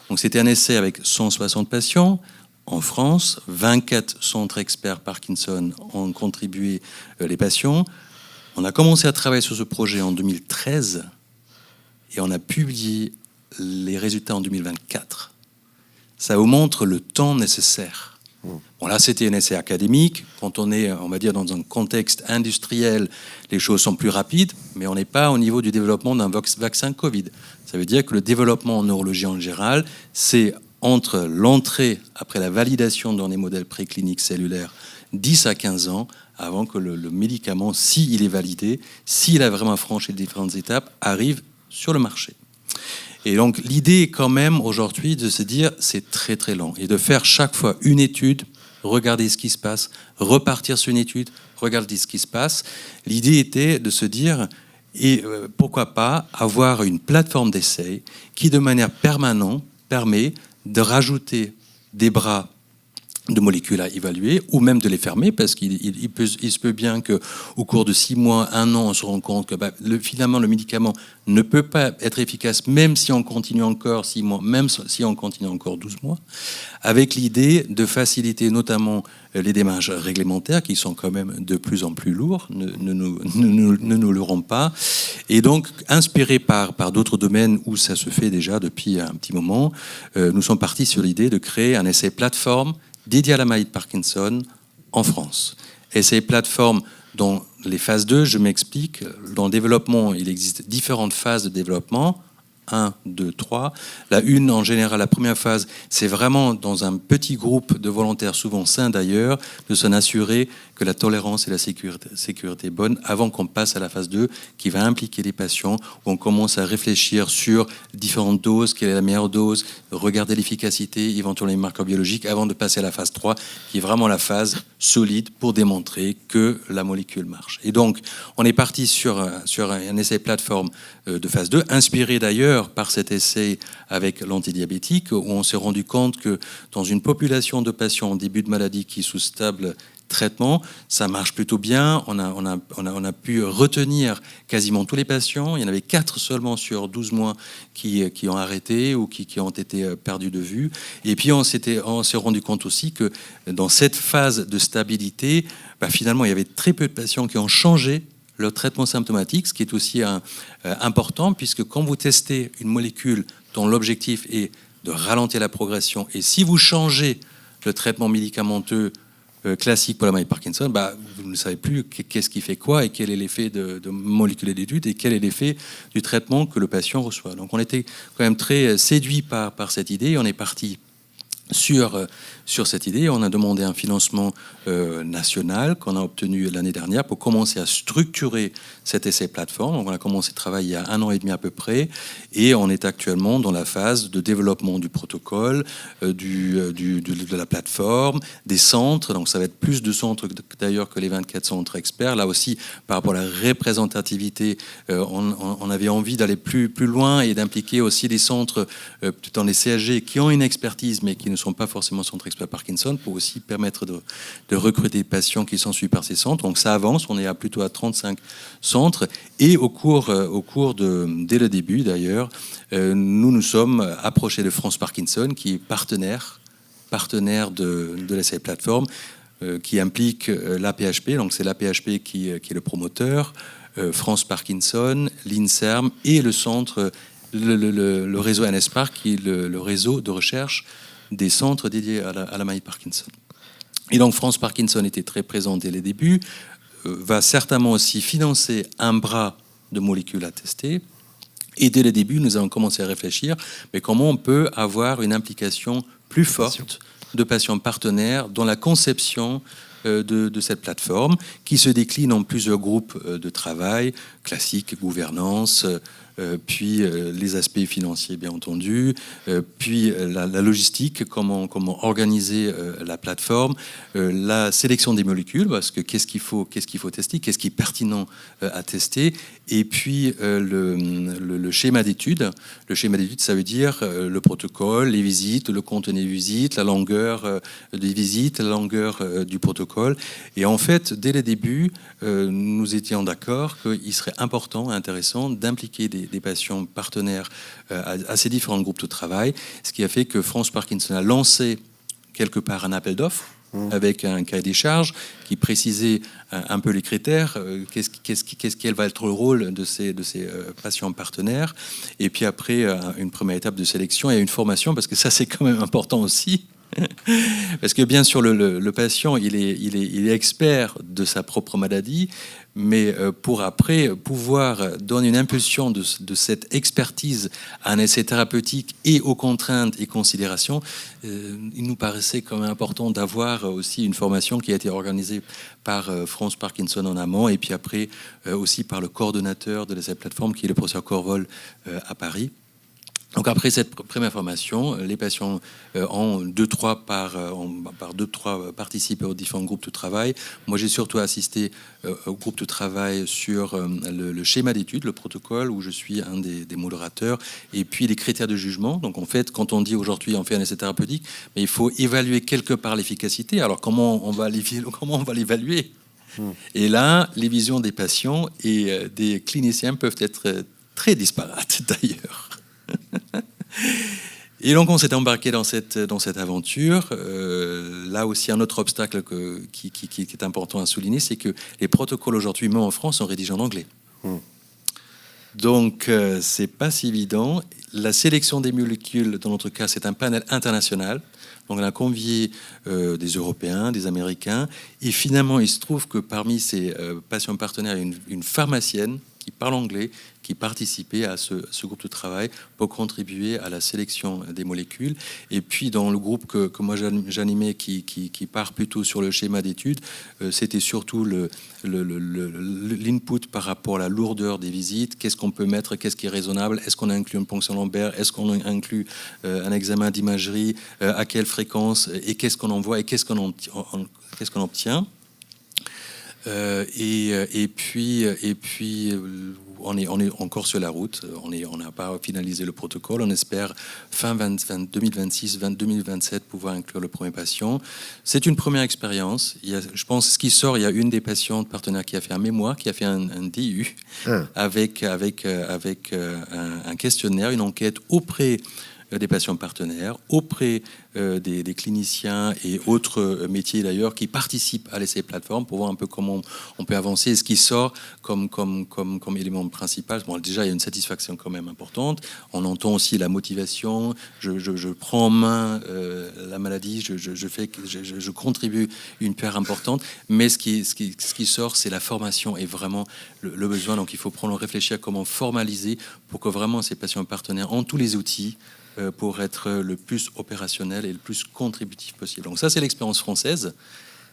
Donc c'était un essai avec 160 patients. En France, 24 centres experts Parkinson ont contribué les patients. On a commencé à travailler sur ce projet en 2013 et on a publié les résultats en 2024. Ça vous montre le temps nécessaire. Bon, là, c'était un essai académique. Quand on est, on va dire, dans un contexte industriel, les choses sont plus rapides, mais on n'est pas au niveau du développement d'un vaccin Covid. Ça veut dire que le développement en neurologie en général, c'est entre l'entrée, après la validation dans les modèles précliniques cellulaires, 10 à 15 ans, avant que le médicament, s'il est validé, s'il a vraiment franchi les différentes étapes, arrive sur le marché. Et donc l'idée est quand même aujourd'hui de se dire c'est très très lent et de faire chaque fois une étude, regarder ce qui se passe, repartir sur une étude, regarder ce qui se passe. L'idée était de se dire pourquoi pas avoir une plateforme d'essai qui de manière permanente permet de rajouter des bras de molécules à évaluer ou même de les fermer parce qu'il se peut bien qu'au cours de 6 mois, 1 an, on se rend compte que finalement le médicament ne peut pas être efficace même si on continue encore 6 mois, même si on continue encore 12 mois, avec l'idée de faciliter notamment les démarches réglementaires qui sont quand même de plus en plus lourds, ne nous leurrons pas, et donc inspiré par d'autres domaines où ça se fait déjà depuis un petit moment, nous sommes partis sur l'idée de créer un essai plateforme dédié à la maladie de Parkinson en France. Et ces plateformes, dans les phases 2, je m'explique, dans le développement, il existe différentes phases de développement, 1, 2, 3. La une, en général, la première phase, c'est vraiment dans un petit groupe de volontaires, souvent sains d'ailleurs, de s'en assurer que la tolérance et la sécurité est bonne avant qu'on passe à la phase 2 qui va impliquer les patients, où on commence à réfléchir sur différentes doses, quelle est la meilleure dose, regarder l'efficacité, éventuellement les marqueurs biologiques, avant de passer à la phase 3, qui est vraiment la phase solide pour démontrer que la molécule marche. Et donc, on est parti sur un essai plateforme de phase 2, inspiré d'ailleurs par cet essai avec l'antidiabétique, où on s'est rendu compte que dans une population de patients en début de maladie qui sous stable traitement, ça marche plutôt bien. On a pu retenir quasiment tous les patients. Il y en avait 4 seulement sur 12 mois qui ont arrêté ou qui ont été perdus de vue. Et puis on s'est rendu compte aussi que dans cette phase de stabilité, finalement, il y avait très peu de patients qui ont changé leur traitement symptomatique, ce qui est aussi important, puisque quand vous testez une molécule dont l'objectif est de ralentir la progression, et si vous changez le traitement médicamenteux classique pour la maladie de Parkinson, vous ne savez plus qu'est-ce qui fait quoi et quel est l'effet de molécule d'étude et quel est l'effet du traitement que le patient reçoit. Donc on était quand même très séduit par cette idée. On est parti sur cette idée. On a demandé un financement national qu'on a obtenu l'année dernière pour commencer à structurer cet essai plateforme. Donc on a commencé à travailler il y a 1 an et demi à peu près, et on est actuellement dans la phase de développement du protocole, de la plateforme, des centres. Donc ça va être plus de centres d'ailleurs que les 24 centres experts. Là aussi, par rapport à la représentativité, on avait envie d'aller plus loin et d'impliquer aussi des centres dans les CHG qui ont une expertise mais qui ne sont pas forcément centres experts Parkinson, pour aussi permettre de recruter des patients qui sont suivis par ces centres. Donc ça avance, on est plutôt à 35 centres, et dès le début d'ailleurs, nous sommes approchés de France Parkinson, qui est partenaire de l'essai plateforme, qui implique l'APHP, donc c'est l'APHP qui est le promoteur, France Parkinson, l'INSERM et le centre, le réseau NSPARC, qui est le réseau de recherche des centres dédiés à la maladie Parkinson. Et donc France Parkinson était très présent dès les débuts, va certainement aussi financer un bras de molécules à tester. Et dès le début, nous avons commencé à réfléchir, mais comment on peut avoir une implication plus forte de patients partenaires dans la conception de cette plateforme, qui se décline en plusieurs groupes de travail, classiques, gouvernance, puis les aspects financiers bien entendu, puis la logistique, comment organiser la plateforme, la sélection des molécules, parce que qu'est-ce qu'il faut tester, qu'est-ce qui est pertinent à tester, et puis le schéma d'études. Le schéma d'études, ça veut dire le protocole, les visites, le contenu des visites, la longueur des visites, la longueur du protocole. Et en fait, dès le début, nous étions d'accord qu'il serait important et intéressant d'impliquer des patients partenaires à ces différents groupes de travail, ce qui a fait que France Parkinson a lancé quelque part un appel d'offres avec un cahier des charges qui précisait un peu les critères, quel va être le rôle de ces patients partenaires, et puis après une première étape de sélection et une formation, parce que ça c'est quand même important aussi. Parce que bien sûr le patient il est expert de sa propre maladie, mais pour après pouvoir donner une impulsion de cette expertise à un essai thérapeutique et aux contraintes et considérations, il nous paraissait quand même important d'avoir aussi une formation qui a été organisée par France Parkinson en amont, et puis après aussi par le coordonnateur de l'essai plateforme qui est le professeur Corvol à Paris. Donc après cette première formation, les patients ont deux, trois participé aux différents groupes de travail. Moi, j'ai surtout assisté au groupe de travail sur le schéma d'études, le protocole, où je suis un des modérateurs, et puis les critères de jugement. Donc en fait, quand on dit aujourd'hui on fait un essai thérapeutique, mais il faut évaluer quelque part l'efficacité. Alors comment on va l'évaluer ? Et là, les visions des patients et des cliniciens peuvent être très disparates d'ailleurs. Et donc on s'est embarqué dans cette aventure. Là aussi, un autre obstacle qui est important à souligner, c'est que les protocoles aujourd'hui, même en France, sont rédigés en anglais. Donc c'est pas si évident. La sélection des molécules, dans notre cas, c'est un panel international. Donc on a convié des Européens, des Américains, et finalement il se trouve que parmi ces patients partenaires, il y a une pharmacienne qui parle anglais, qui participait à ce groupe de travail pour contribuer à la sélection des molécules. Et puis dans le groupe que moi j'animais, qui part plutôt sur le schéma d'études, c'était surtout l'input par rapport à la lourdeur des visites. Qu'est-ce qu'on peut mettre, qu'est-ce qui est raisonnable, est-ce qu'on inclut une ponction lombaire, est-ce qu'on inclut un examen d'imagerie, à quelle fréquence, et qu'est-ce qu'on envoie, et qu'est-ce qu'on obtient. Et puis on est encore sur la route. On n'a pas finalisé le protocole. On espère fin 2026, 2027 pouvoir inclure le premier patient. C'est une première expérience. Je pense ce qui sort, il y a une des patientes partenaires qui a fait un mémoire, qui a fait un DU avec un questionnaire, une enquête auprès des patients partenaires, auprès des cliniciens et autres métiers d'ailleurs qui participent à l'essai plateforme pour voir un peu comment on peut avancer. Et ce qui sort comme élément principal, bon, déjà il y a une satisfaction quand même importante. On entend aussi la motivation. Je prends en main la maladie, je contribue une pierre importante. Mais ce qui sort, c'est la formation et vraiment le besoin. Donc il faut réfléchir à comment formaliser pour que vraiment ces patients partenaires ont tous les outils pour être le plus opérationnel et le plus contributif possible. Donc ça, c'est l'expérience française.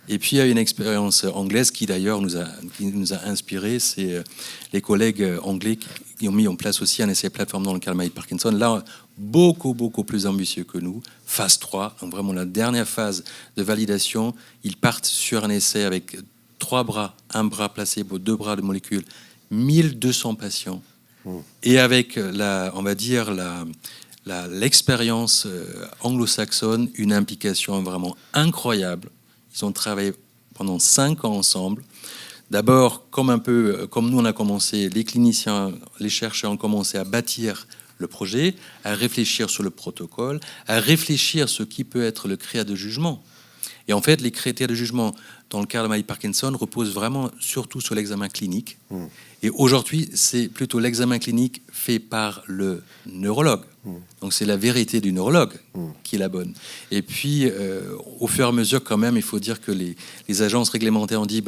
Et puis il y a une expérience anglaise qui d'ailleurs nous a inspiré. C'est les collègues anglais qui ont mis en place aussi un essai plateforme dans le cas de Maïd Parkinson. Là, beaucoup plus ambitieux que nous. Phase 3, donc vraiment la dernière phase de validation. Ils partent sur un essai avec 3 bras, un bras placebo, 2 bras de molécules, 1200 patients. Et avec l'expérience anglo-saxonne, une implication vraiment incroyable. Ils ont travaillé pendant 5 ans ensemble. D'abord, comme nous on a commencé, les cliniciens, les chercheurs ont commencé à bâtir le projet, à réfléchir sur le protocole, à réfléchir sur ce qui peut être le critère de jugement. Et en fait, les critères de jugement dans le cas de Maïd Parkinson reposent vraiment surtout sur l'examen clinique. Et aujourd'hui, c'est plutôt l'examen clinique fait par le neurologue. Donc c'est la vérité du neurologue qui est la bonne. Et puis, au fur et à mesure, quand même, il faut dire que les agences réglementaires ont dit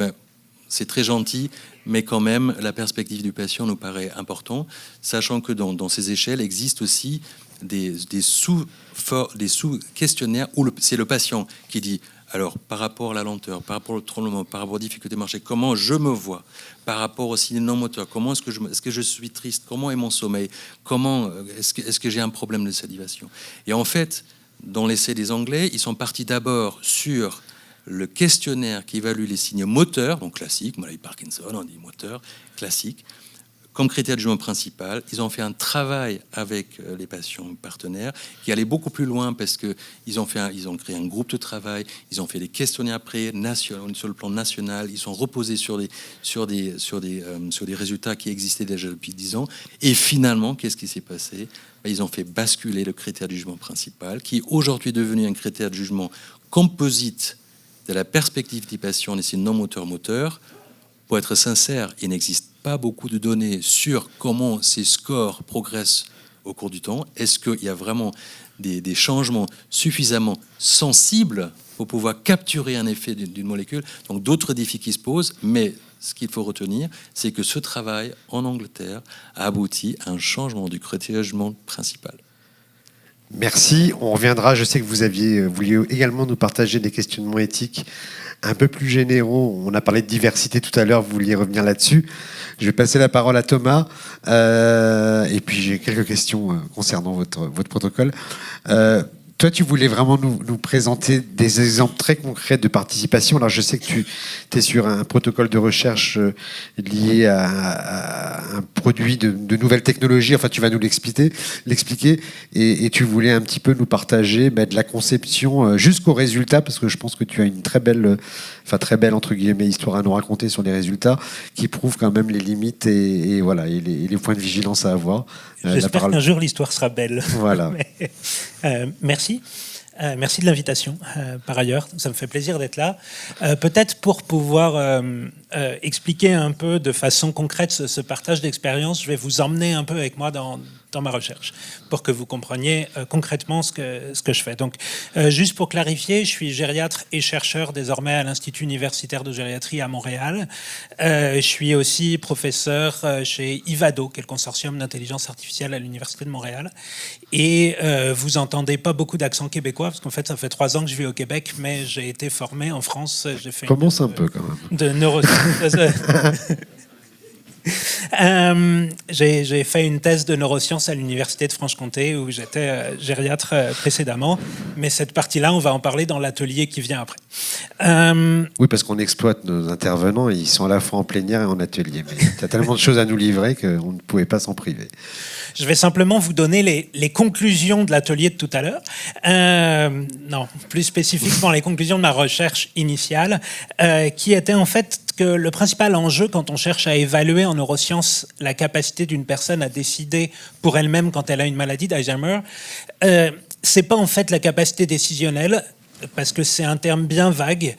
c'est très gentil, mais quand même, la perspective du patient nous paraît important, sachant que dans ces échelles existent aussi des sous-questionnaires où c'est le patient qui dit alors, par rapport à la lenteur, par rapport au tremblement, par rapport aux difficultés de marcher, comment je me vois, par rapport aux signes non moteurs, comment est-ce que je suis triste, comment est mon sommeil, comment est-ce que j'ai un problème de salivation. Et en fait, dans l'essai des Anglais, ils sont partis d'abord sur le questionnaire qui évalue les signes moteurs, donc classiques, maladie Parkinson, on dit moteur, classique, comme critère de jugement principal. Ils ont fait un travail avec les patients partenaires qui allait beaucoup plus loin parce qu'ils ont créé un groupe de travail, ils ont fait des questionnaires après sur le plan national, ils sont reposés sur des résultats qui existaient déjà depuis 10 ans. Et finalement, qu'est-ce qui s'est passé ? Ils ont fait basculer le critère de jugement principal, qui est aujourd'hui devenu un critère de jugement composite de la perspective des patients des signes non moteurs. Pour être sincère, il n'existe pas beaucoup de données sur comment ces scores progressent au cours du temps. Est-ce qu'il y a vraiment des changements suffisamment sensibles pour pouvoir capturer un effet d'une molécule ? Donc d'autres défis qui se posent, mais ce qu'il faut retenir, c'est que ce travail en Angleterre a abouti à un changement du critère de jugement principal. Merci. On reviendra. Je sais que vous vouliez également nous partager des questionnements éthiques un peu plus généraux. On a parlé de diversité tout à l'heure. Vous vouliez revenir là-dessus. Je vais passer la parole à Thomas. Et puis j'ai quelques questions concernant votre protocole. Toi, tu voulais vraiment nous présenter des exemples très concrets de participation. Alors, je sais que tu es sur un protocole de recherche lié à un produit de nouvelles technologies. Enfin, tu vas nous l'expliquer. Et tu voulais un petit peu nous partager de la conception jusqu'au résultat, parce que je pense que tu as une très belle entre guillemets histoire à nous raconter sur les résultats qui prouvent quand même les limites et les points de vigilance à avoir. J'espère qu'un jour l'histoire sera belle. Voilà. Merci. Merci de l'invitation, par ailleurs. Ça me fait plaisir d'être là. Peut-être pour pouvoir expliquer un peu de façon concrète ce partage d'expérience, je vais vous emmener un peu avec moi dans ma recherche pour que vous compreniez concrètement ce que je fais. Donc, juste pour clarifier, je suis gériatre et chercheur désormais à l'Institut universitaire de gériatrie à Montréal. Je suis aussi professeur chez IVADO, qui est le consortium d'intelligence artificielle à l'Université de Montréal. Et vous entendez pas beaucoup d'accent québécois, parce qu'en fait, ça fait 3 ans que je vis au Québec, mais j'ai été formé en France. J'ai fait commence un peu quand même. De neurosciences. J'ai fait une thèse de neurosciences à l'Université de Franche-Comté où j'étais gériatre précédemment, mais cette partie-là, on va en parler dans l'atelier qui vient après. Oui, parce qu'on exploite nos intervenants, ils sont à la fois en plénière et en atelier, mais tu as tellement de choses à nous livrer qu'on ne pouvait pas s'en priver. Je vais simplement vous donner les conclusions de l'atelier de tout à l'heure. Non, plus spécifiquement les conclusions de ma recherche initiale, qui était en fait que le principal enjeu quand on cherche à évaluer en neurosciences la capacité d'une personne à décider pour elle-même quand elle a une maladie d'Alzheimer, c'est pas en fait la capacité décisionnelle, parce que c'est un terme bien vague,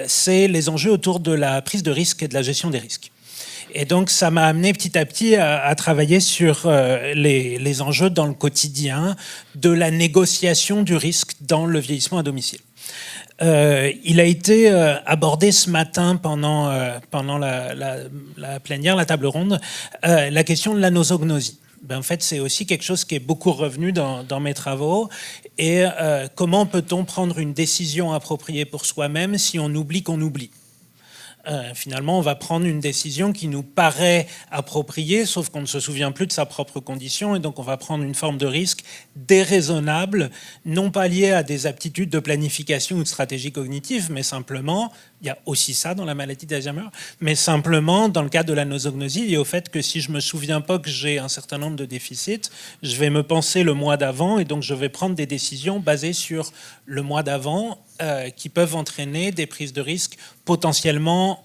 c'est les enjeux autour de la prise de risque et de la gestion des risques. Et donc, ça m'a amené petit à petit à travailler sur les enjeux dans le quotidien de la négociation du risque dans le vieillissement à domicile. Il a été abordé ce matin pendant la plénière, la table ronde, la question de la nosognosie. Ben, en fait, c'est aussi quelque chose qui est beaucoup revenu dans mes travaux. Et comment peut-on prendre une décision appropriée pour soi-même si on oublie qu'on oublie ? Finalement, on va prendre une décision qui nous paraît appropriée, sauf qu'on ne se souvient plus de sa propre condition, et donc on va prendre une forme de risque déraisonnable, non pas liée à des aptitudes de planification ou de stratégie cognitive, mais simplement, il y a aussi ça dans la maladie d'Alzheimer, mais simplement, dans le cas de la nosognosie, lié au fait que si je me souviens pas que j'ai un certain nombre de déficits, je vais me penser le mois d'avant, et donc je vais prendre des décisions basées sur le mois d'avant, qui peuvent entraîner des prises de risque potentiellement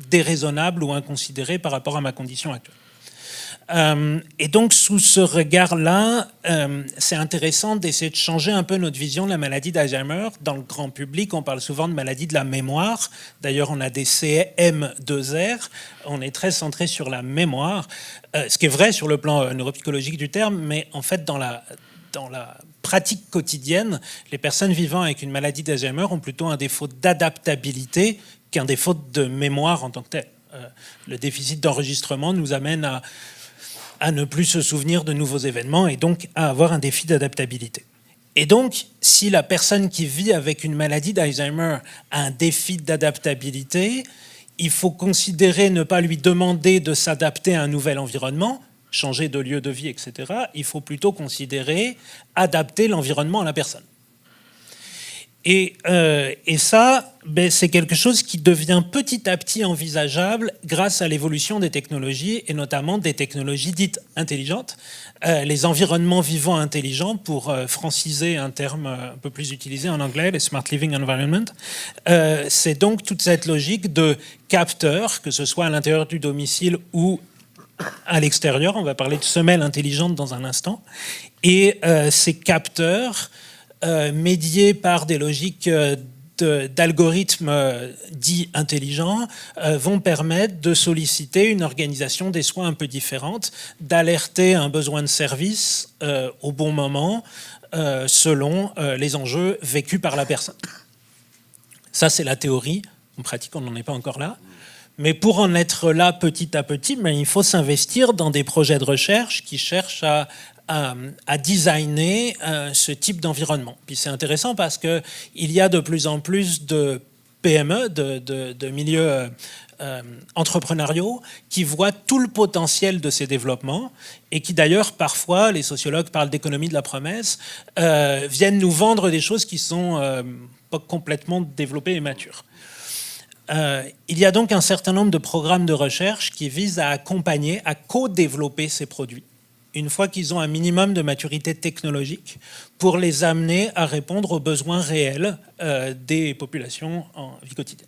déraisonnables ou inconsidérées par rapport à ma condition actuelle. Et donc, sous ce regard-là, c'est intéressant d'essayer de changer un peu notre vision de la maladie d'Alzheimer. Dans le grand public, on parle souvent de maladie de la mémoire. D'ailleurs, on a des CM2R. On est très centré sur la mémoire, ce qui est vrai sur le plan neuropsychologique du terme, mais en fait, dans la pratique quotidienne, les personnes vivant avec une maladie d'Alzheimer ont plutôt un défaut d'adaptabilité qu'un défaut de mémoire en tant que tel. Le déficit d'enregistrement nous amène à ne plus se souvenir de nouveaux événements et donc à avoir un défi d'adaptabilité. Et donc, si la personne qui vit avec une maladie d'Alzheimer a un défi d'adaptabilité, il faut considérer ne pas lui demander de s'adapter à un nouvel environnement, changer de lieu de vie, etc. Il faut plutôt considérer adapter l'environnement à la personne. Et ça, c'est quelque chose qui devient petit à petit envisageable grâce à l'évolution des technologies, et notamment des technologies dites intelligentes. Les environnements vivants intelligents, pour franciser un terme un peu plus utilisé en anglais, les Smart Living Environment, c'est donc toute cette logique de capteurs, que ce soit à l'intérieur du domicile ou à l'extérieur. On va parler de semelles intelligentes dans un instant. Et ces capteurs, médiés par des logiques d'algorithmes dits intelligents, vont permettre de solliciter une organisation des soins un peu différente, d'alerter un besoin de service au bon moment, selon les enjeux vécus par la personne. Ça, c'est la théorie. En pratique, on n'en est pas encore là. Mais pour en être là petit à petit, il faut s'investir dans des projets de recherche qui cherchent à designer ce type d'environnement. Puis c'est intéressant parce qu'il y a de plus en plus de PME, de milieux entrepreneuriaux, qui voient tout le potentiel de ces développements et qui d'ailleurs, parfois, les sociologues parlent d'économie de la promesse, viennent nous vendre des choses qui sont pas complètement développées et matures. Il y a donc un certain nombre de programmes de recherche qui visent à accompagner, à co-développer ces produits, une fois qu'ils ont un minimum de maturité technologique, pour les amener à répondre aux besoins réels des populations en vie quotidienne.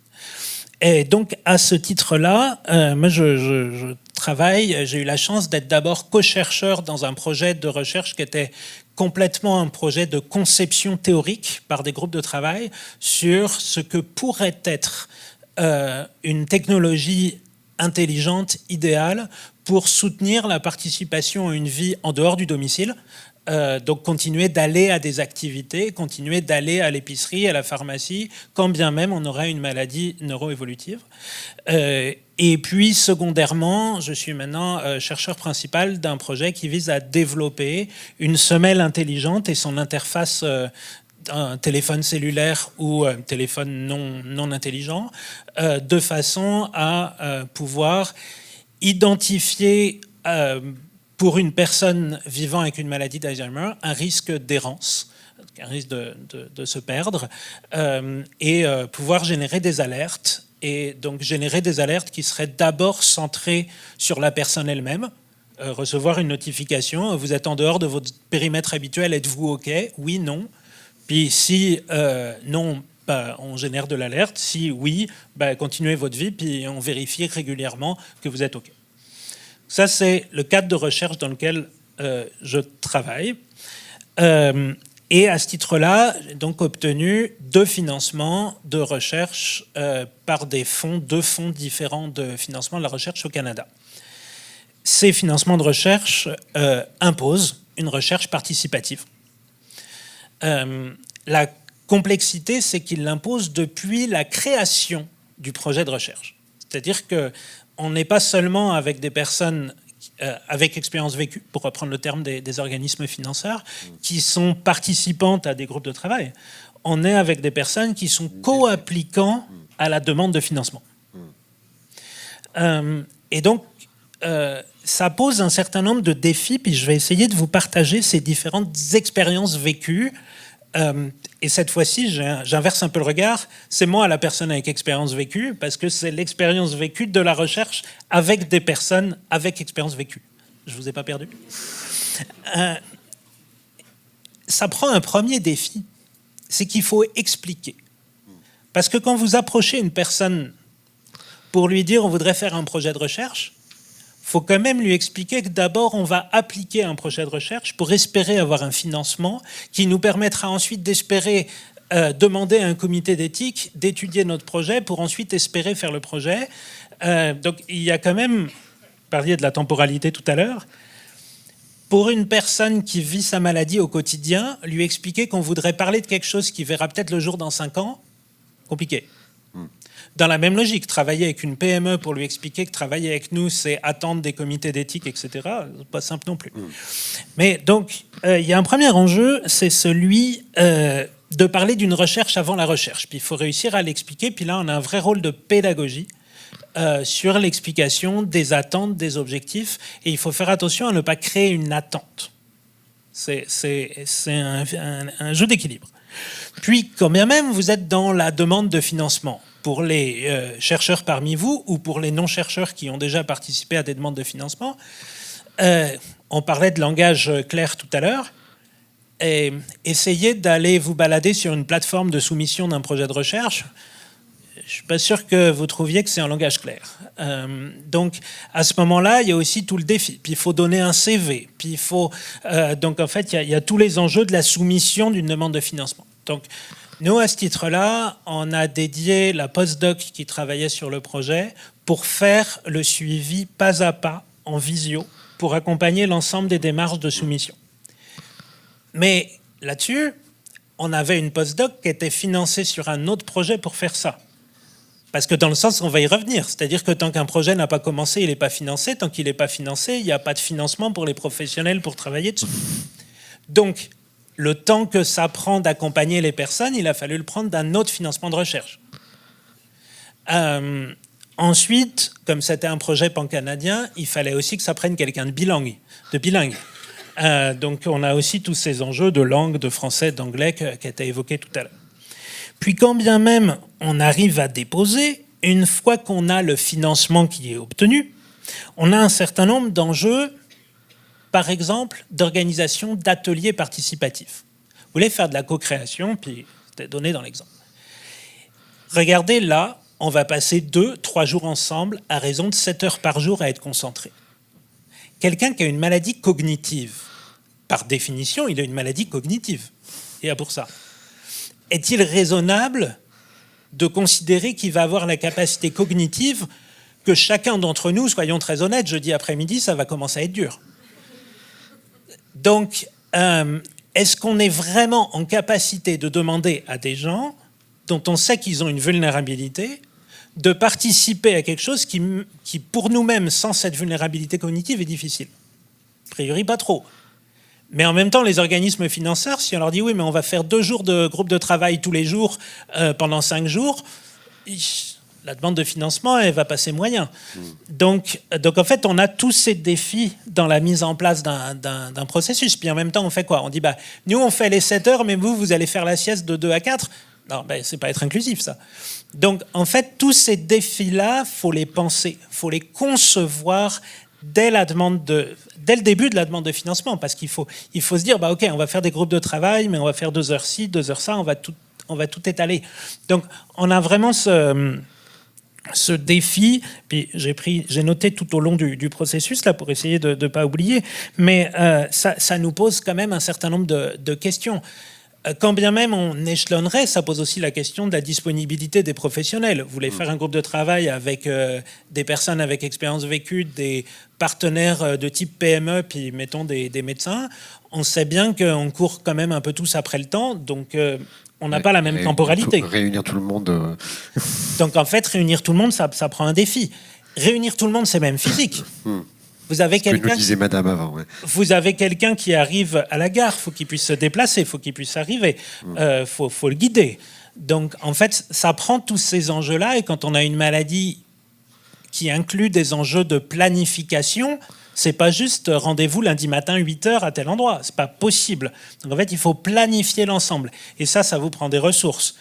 Et donc, à ce titre-là, moi, je travaille, j'ai eu la chance d'être d'abord co-chercheur dans un projet de recherche qui était complètement un projet de conception théorique par des groupes de travail sur ce que pourrait être une technologie intelligente, idéale, pour soutenir la participation à une vie en dehors du domicile. Donc continuer d'aller à des activités, continuer d'aller à l'épicerie, à la pharmacie, quand bien même on aurait une maladie neuroévolutive. Et puis secondairement, je suis maintenant chercheur principal d'un projet qui vise à développer une semelle intelligente et son interface un téléphone cellulaire ou un téléphone non intelligent, de façon à pouvoir identifier pour une personne vivant avec une maladie d'Alzheimer un risque d'errance, un risque de se perdre, et pouvoir générer des alertes, et donc générer des alertes qui seraient d'abord centrées sur la personne elle-même. Recevoir une notification, vous êtes en dehors de votre périmètre habituel, êtes-vous OK? Oui, non. Puis si non, on génère de l'alerte. Si oui, continuez votre vie, puis on vérifie régulièrement que vous êtes OK. Ça, c'est le cadre de recherche dans lequel je travaille. Et à ce titre-là, j'ai donc obtenu 2 financements de recherche par deux fonds différents de financement de la recherche au Canada. Ces financements de recherche imposent une recherche participative. La complexité, c'est qu'il l'impose depuis la création du projet de recherche. C'est-à-dire qu'on n'est pas seulement avec des personnes avec expérience vécue, pour reprendre le terme des organismes financeurs, qui sont participantes à des groupes de travail. On est avec des personnes qui sont co-applicants à la demande de financement. Et donc, ça pose un certain nombre de défis, puis je vais essayer de vous partager ces différentes expériences vécues. Et cette fois-ci, j'inverse un peu le regard. C'est moi la personne avec expérience vécue, parce que c'est l'expérience vécue de la recherche avec des personnes avec expérience vécue. Je vous ai pas perdu. Ça prend un premier défi, c'est qu'il faut expliquer. Parce que quand vous approchez une personne pour lui dire on voudrait faire un projet de recherche, il faut quand même lui expliquer que d'abord on va appliquer un projet de recherche pour espérer avoir un financement qui nous permettra ensuite d'espérer demander à un comité d'éthique d'étudier notre projet pour ensuite espérer faire le projet. Donc il y a quand même, vous parliez de la temporalité tout à l'heure, pour une personne qui vit sa maladie au quotidien, lui expliquer qu'on voudrait parler de quelque chose qui verra peut-être le jour dans 5 ans, compliqué. Dans la même logique, travailler avec une PME pour lui expliquer que travailler avec nous, c'est attendre des comités d'éthique, etc., c'est pas simple non plus. Mais donc, il y a un premier enjeu, c'est celui de parler d'une recherche avant la recherche. Puis il faut réussir à l'expliquer. Puis là, on a un vrai rôle de pédagogie sur l'explication des attentes, des objectifs. Et il faut faire attention à ne pas créer une attente. C'est un jeu d'équilibre. Puis, quand bien même vous êtes dans la demande de financement, pour les chercheurs parmi vous ou pour les non-chercheurs qui ont déjà participé à des demandes de financement, on parlait de langage clair tout à l'heure, et essayez d'aller vous balader sur une plateforme de soumission d'un projet de recherche. Je ne suis pas sûr que vous trouviez que c'est un langage clair. Donc, à ce moment-là, il y a aussi tout le défi. Puis, il faut donner un CV. Puis, il faut... donc, en fait, il y a tous les enjeux de la soumission d'une demande de financement. Donc, nous, à ce titre-là, on a dédié la postdoc qui travaillait sur le projet pour faire le suivi pas à pas, en visio, pour accompagner l'ensemble des démarches de soumission. Mais là-dessus, on avait une postdoc qui était financée sur un autre projet pour faire ça. Parce que dans le sens, on va y revenir. C'est-à-dire que tant qu'un projet n'a pas commencé, il n'est pas financé. Tant qu'il n'est pas financé, il n'y a pas de financement pour les professionnels pour travailler dessus. Donc, le temps que ça prend d'accompagner les personnes, il a fallu le prendre d'un autre financement de recherche. Ensuite, comme c'était un projet pan-canadien, il fallait aussi que ça prenne quelqu'un de bilingue. Donc on a aussi tous ces enjeux de langue, de français, d'anglais qui a été évoqué tout à l'heure. Puis quand bien même on arrive à déposer, une fois qu'on a le financement qui est obtenu, on a un certain nombre d'enjeux, par exemple, d'organisation d'ateliers participatifs. Vous voulez faire de la co-création, puis c'était donné dans l'exemple. Regardez là, on va passer 2-3 jours ensemble à raison de 7 heures par jour à être concentré. Quelqu'un qui a une maladie cognitive, par définition, il a une maladie cognitive. Il y a pour ça. Est-il raisonnable de considérer qu'il va avoir la capacité cognitive que chacun d'entre nous, soyons très honnêtes, jeudi après-midi, ça va commencer à être dur. Donc, est-ce qu'on est vraiment en capacité de demander à des gens dont on sait qu'ils ont une vulnérabilité de participer à quelque chose qui pour nous-mêmes, sans cette vulnérabilité cognitive, est difficile? A priori, pas trop. Mais en même temps, les organismes financeurs, si on leur dit oui, mais on va faire 2 jours de groupe de travail tous les jours pendant 5 jours, la demande de financement, elle va passer moyen. Donc en fait, on a tous ces défis dans la mise en place d'un processus. Puis en même temps, on fait quoi? On dit, nous, on fait les 7 heures, mais vous allez faire la sieste de 2 à 4. Non, c'est pas être inclusif, ça. Donc, en fait, tous ces défis-là, faut les penser, faut les concevoir dès le début de la demande de financement, parce qu'il faut se dire, OK, on va faire des groupes de travail, mais on va faire 2 heures ci, 2 heures ça, on va tout étaler. Donc, on a vraiment ce défi, puis j'ai noté tout au long du processus là pour essayer de ne pas oublier, mais ça nous pose quand même un certain nombre de questions. Quand bien même on échelonnerait, ça pose aussi la question de la disponibilité des professionnels. Vous voulez faire un groupe de travail avec des personnes avec expérience vécue, des partenaires de type PME, puis mettons des médecins, on sait bien qu'on court quand même un peu tous après le temps, donc on n'a pas la même temporalité. Réunir tout le monde. Donc en fait, réunir tout le monde, ça prend un défi. Réunir tout le monde, c'est même physique. Vous avez Ce que nous quelqu'un disait Madame avant. Ouais. vous avez quelqu'un qui arrive à la gare, il faut qu'il puisse se déplacer, il faut qu'il puisse arriver, faut le guider. Donc en fait, ça prend tous ces enjeux-là, et quand on a une maladie qui inclut des enjeux de planification, c'est pas juste rendez-vous lundi matin 8h à tel endroit, c'est pas possible. Donc en fait, il faut planifier l'ensemble, et ça vous prend des ressources.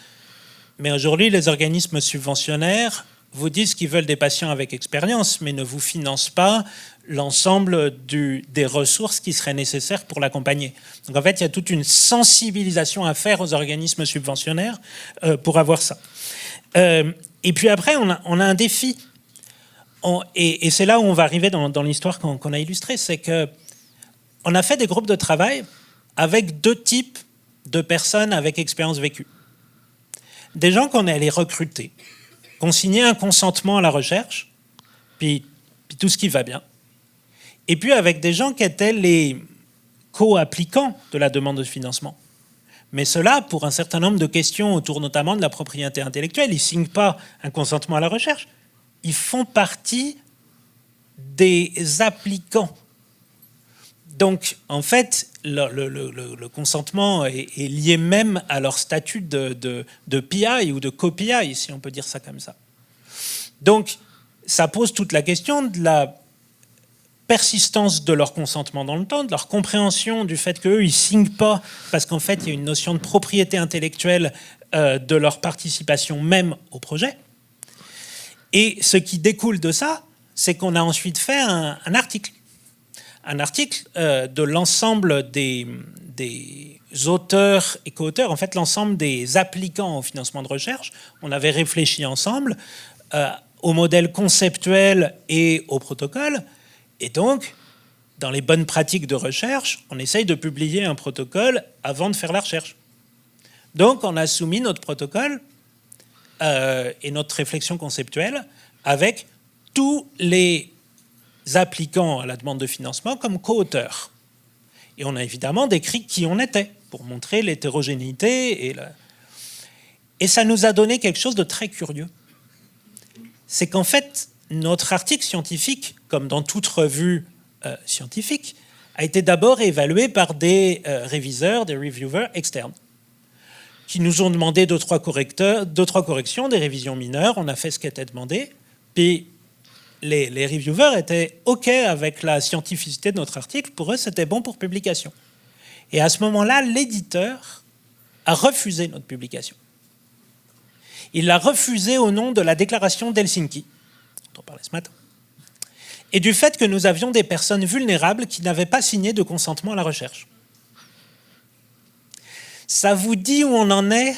Mais aujourd'hui, les organismes subventionnaires vous disent qu'ils veulent des patients avec expérience, mais ne vous financent pas l'ensemble des ressources qui seraient nécessaires pour l'accompagner. Donc en fait, il y a toute une sensibilisation à faire aux organismes subventionnaires pour avoir ça. Et puis après, on a un défi. Et c'est là où on va arriver dans l'histoire qu'on a illustrée, c'est qu'on a fait des groupes de travail avec 2 types de personnes avec expérience vécue. Des gens qu'on est allé recruter, qu'on signait un consentement à la recherche, puis tout ce qui va bien. Et puis avec des gens qui étaient les co-applicants de la demande de financement. Mais ceux-là, pour un certain nombre de questions autour notamment de la propriété intellectuelle, ils ne signent pas un consentement à la recherche. Ils font partie des applicants. Donc, en fait, le consentement est lié même à leur statut de PI ou de co-PI, si on peut dire ça comme ça. Donc, ça pose toute la question de la persistance de leur consentement dans le temps, de leur compréhension du fait qu'eux, ils ne signent pas, parce qu'en fait, il y a une notion de propriété intellectuelle de leur participation même au projet. Et ce qui découle de ça, c'est qu'on a ensuite fait un article. Un article de l'ensemble des auteurs et co-auteurs, en fait l'ensemble des applicants au financement de recherche. On avait réfléchi ensemble au modèle conceptuel et au protocole. Et donc, dans les bonnes pratiques de recherche, on essaye de publier un protocole avant de faire la recherche. Donc, on a soumis notre protocole et notre réflexion conceptuelle avec tous les applicants à la demande de financement comme co-auteurs. Et on a évidemment décrit qui on était pour montrer l'hétérogénéité. Et ça nous a donné quelque chose de très curieux. C'est qu'en fait, notre article scientifique, comme dans toute revue scientifique, a été d'abord évalué par des réviseurs, des reviewers externes, qui nous ont demandé 2-3 corrections, des révisions mineures. On a fait ce qui était demandé. Puis les reviewers étaient OK avec la scientificité de notre article. Pour eux, c'était bon pour publication. Et à ce moment-là, l'éditeur a refusé notre publication. Il l'a refusé au nom de la déclaration d'Helsinki, dont on parlait ce matin, et du fait que nous avions des personnes vulnérables qui n'avaient pas signé de consentement à la recherche. Ça vous dit où on en est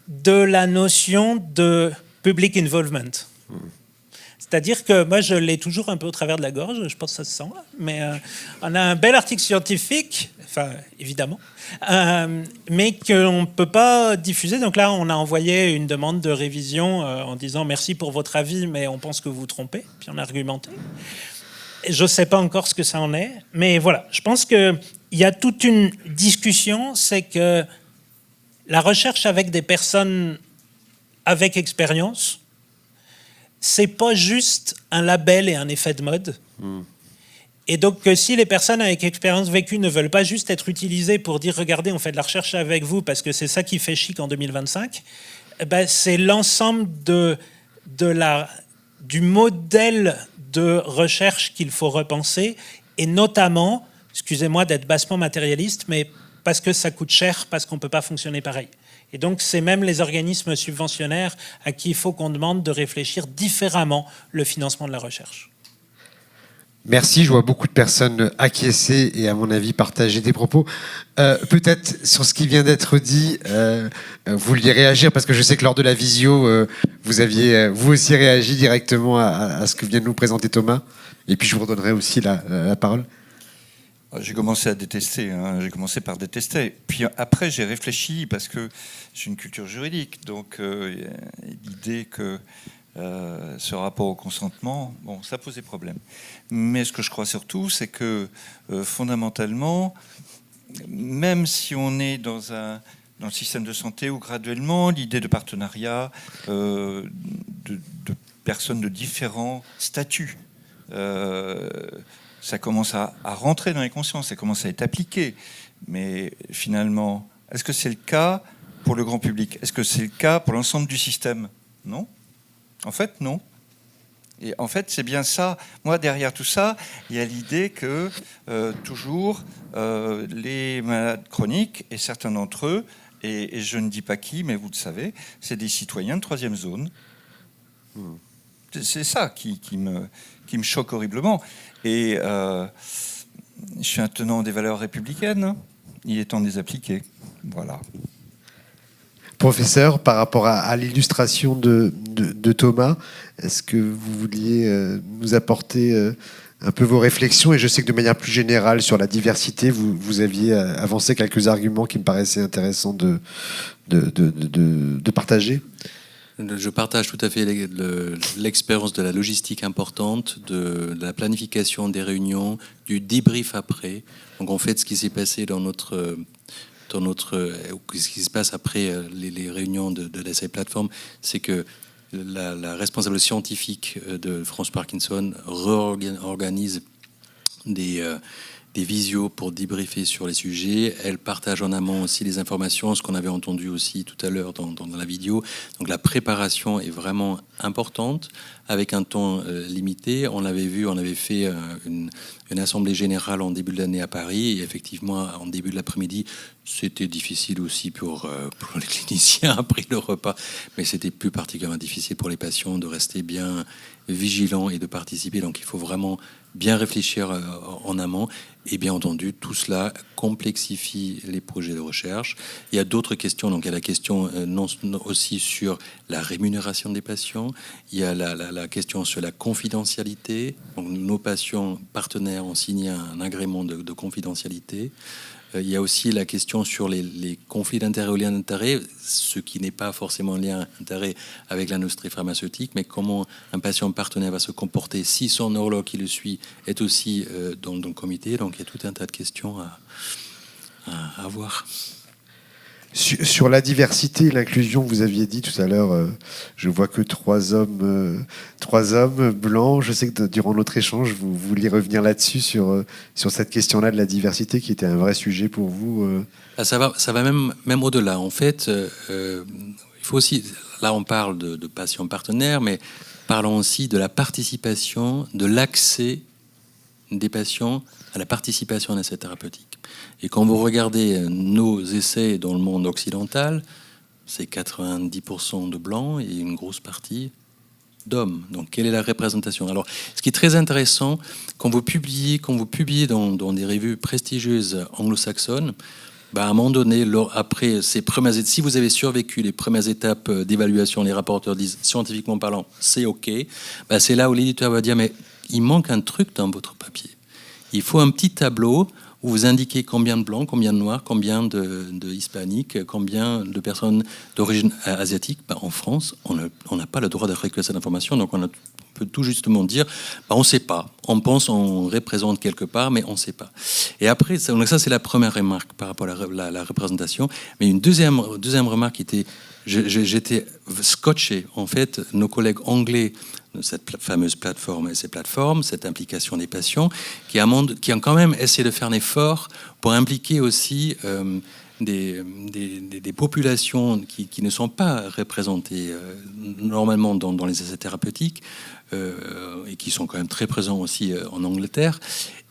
de la notion de public involvement? C'est-à-dire que moi, je l'ai toujours un peu au travers de la gorge, je pense que ça se sent, mais on a un bel article scientifique, enfin, évidemment, mais qu'on ne peut pas diffuser. Donc là, on a envoyé une demande de révision en disant « Merci pour votre avis, mais on pense que vous vous trompez », puis on a argumenté. Je ne sais pas encore ce que ça en est, mais voilà, je pense qu'il y a toute une discussion, c'est que la recherche avec des personnes avec expérience, c'est pas juste un label et un effet de mode. Et donc, si les personnes avec expérience vécue ne veulent pas juste être utilisées pour dire « Regardez, on fait de la recherche avec vous parce que c'est ça qui fait chic en 2025 », ben, c'est l'ensemble du modèle de recherche qu'il faut repenser, et notamment, excusez-moi d'être bassement matérialiste, mais parce que ça coûte cher, parce qu'on ne peut pas fonctionner pareil. Et donc, c'est même les organismes subventionnaires à qui il faut qu'on demande de réfléchir différemment le financement de la recherche. Merci, je vois beaucoup de personnes acquiescer et à mon avis partager des propos. Peut-être sur ce qui vient d'être dit, vous vouliez réagir parce que je sais que lors de la visio, vous aviez vous aussi réagi directement à ce que vient de nous présenter Thomas. Et puis je vous redonnerai aussi la parole. J'ai commencé à détester, hein. J'ai commencé par détester. Puis après, j'ai réfléchi parce que j'ai une culture juridique. Donc, l'idée que ce rapport au consentement, bon, ça posait problème. Mais ce que je crois surtout, c'est que fondamentalement, même si on est dans le système de santé où graduellement, l'idée de partenariat de personnes de différents statuts ça commence à rentrer dans les consciences, ça commence à être appliqué. Mais finalement, est-ce que c'est le cas pour le grand public? Est-ce que c'est le cas pour l'ensemble du système? Non. En fait, non. Et en fait, c'est bien ça. Moi, derrière tout ça, il y a l'idée que toujours les malades chroniques, et certains d'entre eux, et je ne dis pas qui, mais vous le savez, c'est des citoyens de troisième zone. C'est ça qui me choque horriblement. Et je suis un tenant des valeurs républicaines. Il est temps de les appliquer. Voilà. Professeur, par rapport à l'illustration de Thomas, est-ce que vous vouliez nous apporter un peu vos réflexions? Et je sais que de manière plus générale sur la diversité, vous aviez avancé quelques arguments qui me paraissaient intéressants de partager. Je partage tout à fait l'expérience de la logistique importante, de la planification des réunions, du débrief après. Donc en fait, ce qui s'est passé ce qui se passe après les réunions de l'essai plateforme, c'est que la responsable scientifique de France Parkinson réorganise des visios pour débriefer sur les sujets. Elle partage en amont aussi les informations, ce qu'on avait entendu aussi tout à l'heure dans la vidéo. Donc la préparation est vraiment importante, avec un temps limité. On l'avait vu, on avait fait une assemblée générale en début de l'année à Paris, et effectivement, en début de l'après-midi, c'était difficile aussi pour les cliniciens après le repas, mais c'était plus particulièrement difficile pour les patients de rester bien vigilants et de participer. Donc il faut vraiment bien réfléchir en amont. Et bien entendu, tout cela complexifie les projets de recherche. Il y a d'autres questions. Donc il y a la question aussi sur la rémunération des patients. Il y a la question sur la confidentialité. Donc nos patients partenaires ont signé un agrément de confidentialité. Il y a aussi la question sur les conflits d'intérêts ou liens d'intérêt, ce qui n'est pas forcément un lien d'intérêt avec l'industrie pharmaceutique, mais comment un patient partenaire va se comporter si son neurologue qui le suit est aussi dans le comité. Donc il y a tout un tas de questions à voir. Sur la diversité et l'inclusion, vous aviez dit tout à l'heure, je vois que trois hommes blancs. Je sais que durant notre échange, vous vouliez revenir là-dessus, sur cette question-là de la diversité, qui était un vrai sujet pour vous. Ça va même au-delà. En fait, il faut aussi, là on parle de patients partenaires, mais parlons aussi de la participation, de l'accès des patients à la participation à l'essai thérapeutique. Et quand vous regardez nos essais dans le monde occidental, c'est 90% de blancs et une grosse partie d'hommes. Donc, quelle est la représentation? Alors, ce qui est très intéressant, quand vous publiez dans des revues prestigieuses anglo-saxonnes, à un moment donné, après ces premières étapes, si vous avez survécu les premières étapes d'évaluation, les rapporteurs disent, scientifiquement parlant, c'est OK, c'est là où l'éditeur va dire, mais il manque un truc dans votre papier. Il faut un petit tableau où vous indiquez combien de blancs, combien de noirs, combien de hispaniques, combien de personnes d'origine asiatique. En France, on n'a pas le droit de récolter cette information, donc on peut tout justement dire, on ne sait pas. On pense on représente quelque part, mais on ne sait pas. Et après, donc ça c'est la première remarque par rapport à la représentation. Mais une deuxième remarque était, j'étais scotché. En fait, nos collègues anglais, cette fameuse plateforme, cette implication des patients, qui ont quand même essayé de faire un effort pour impliquer aussi des populations qui ne sont pas représentées normalement dans les essais thérapeutiques, et qui sont quand même très présents aussi en Angleterre.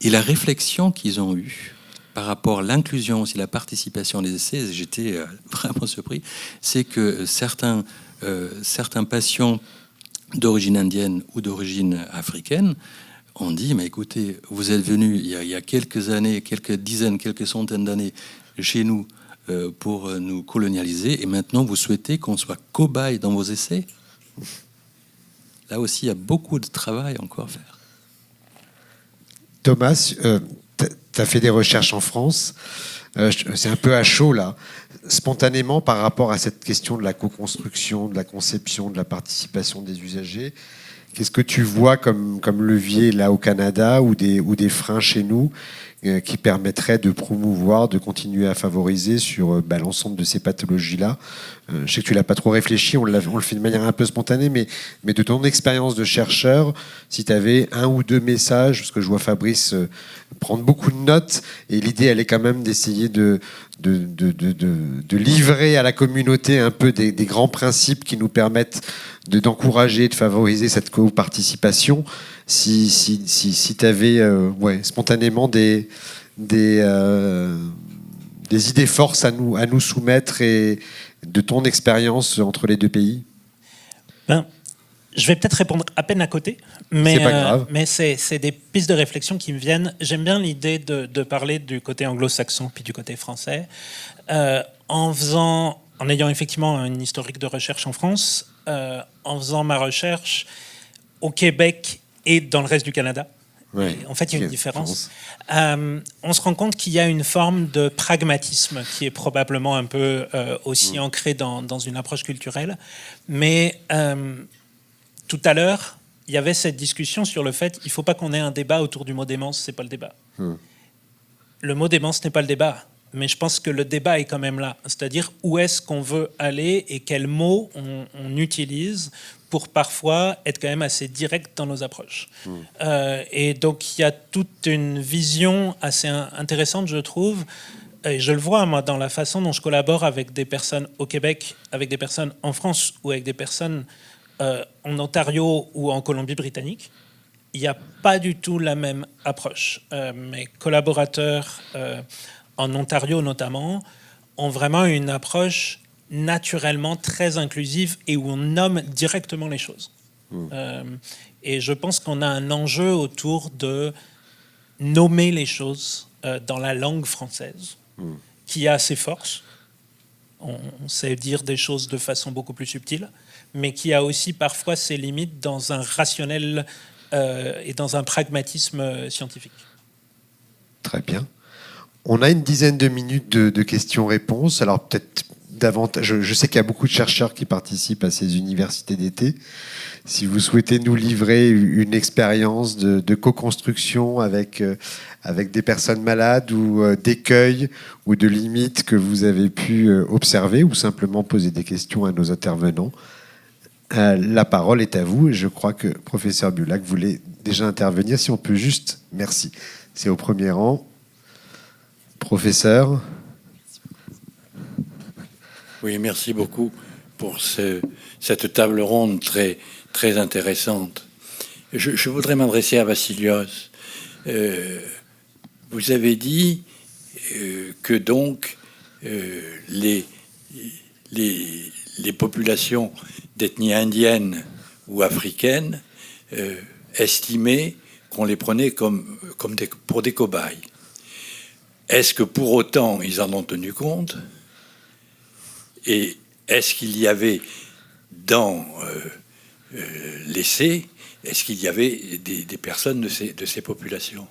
Et la réflexion qu'ils ont eue par rapport à l'inclusion, aussi la participation des essais, j'étais vraiment surpris, c'est que certains patients d'origine indienne ou d'origine africaine ont dit, mais écoutez, vous êtes venus il y a quelques années, quelques dizaines, quelques centaines d'années chez nous pour nous colonialiser, et maintenant vous souhaitez qu'on soit cobaye dans vos essais? Là aussi, il y a beaucoup de travail encore à faire. Thomas, tu as fait des recherches en France. C'est un peu à chaud, là. Spontanément, par rapport à cette question de la co-construction, de la conception, de la participation des usagers, qu'est-ce que tu vois comme levier là au Canada ou des freins chez nous qui permettraient de promouvoir, de continuer à favoriser sur l'ensemble de ces pathologies-là? Je sais que tu l'as pas trop réfléchi, on le fait de manière un peu spontanée, mais de ton expérience de chercheur, si tu avais un ou deux messages, parce que je vois Fabrice prendre beaucoup de notes, et l'idée, elle est quand même d'essayer de livrer à la communauté un peu des grands principes qui nous permettent d'encourager, de favoriser cette co-participation. Si tu avais spontanément des idées forces à nous soumettre et de ton expérience entre les deux pays. Je vais peut-être répondre à peine à côté, mais c'est pas grave. Mais c'est des pistes de réflexion qui me viennent. J'aime bien l'idée de parler du côté anglo-saxon puis du côté français, en ayant effectivement une historique de recherche en France, en faisant ma recherche au Québec et dans le reste du Canada. Ouais, en fait, il y a une différence. On se rend compte qu'il y a une forme de pragmatisme qui est probablement un peu aussi ancrée dans une approche culturelle. Mais tout à l'heure, il y avait cette discussion sur le fait qu'il ne faut pas qu'on ait un débat autour du mot démence, ce n'est pas le débat. Le mot démence n'est pas le débat, mais je pense que le débat est quand même là. C'est-à-dire où est-ce qu'on veut aller et quels mots on utilise pour parfois être quand même assez direct dans nos approches. Et donc il y a toute une vision assez intéressante, je trouve, et je le vois moi dans la façon dont je collabore avec des personnes au Québec, avec des personnes en France ou avec des personnes en Ontario ou en Colombie-Britannique. Il n'y a pas du tout la même approche. Mes collaborateurs en Ontario notamment ont vraiment une approche naturellement très inclusive et où on nomme directement les choses. Et je pense qu'on a un enjeu autour de nommer les choses dans la langue française, qui a ses forces. On sait dire des choses de façon beaucoup plus subtile, mais qui a aussi parfois ses limites dans un rationnel et dans un pragmatisme scientifique. Très bien. On a une dizaine de minutes de questions-réponses. Alors peut-être davantage. Je sais qu'il y a beaucoup de chercheurs qui participent à ces universités d'été. Si vous souhaitez nous livrer une expérience de co-construction avec des personnes malades ou d'écueils ou de limites que vous avez pu observer ou simplement poser des questions à nos intervenants, la parole est à vous. Et je crois que professeur Bulac voulait déjà intervenir. Si on peut juste... Merci. C'est au premier rang. Professeur. Oui, merci beaucoup pour cette table ronde très, très intéressante. Je voudrais m'adresser à Vassilios. Vous avez dit que donc les populations d'ethnie indienne ou africaine estimaient qu'on les prenait pour des cobayes. Est-ce que pour autant ils en ont tenu compte? Et est-ce qu'il y avait dans l'essai, est-ce qu'il y avait des personnes de ces populations?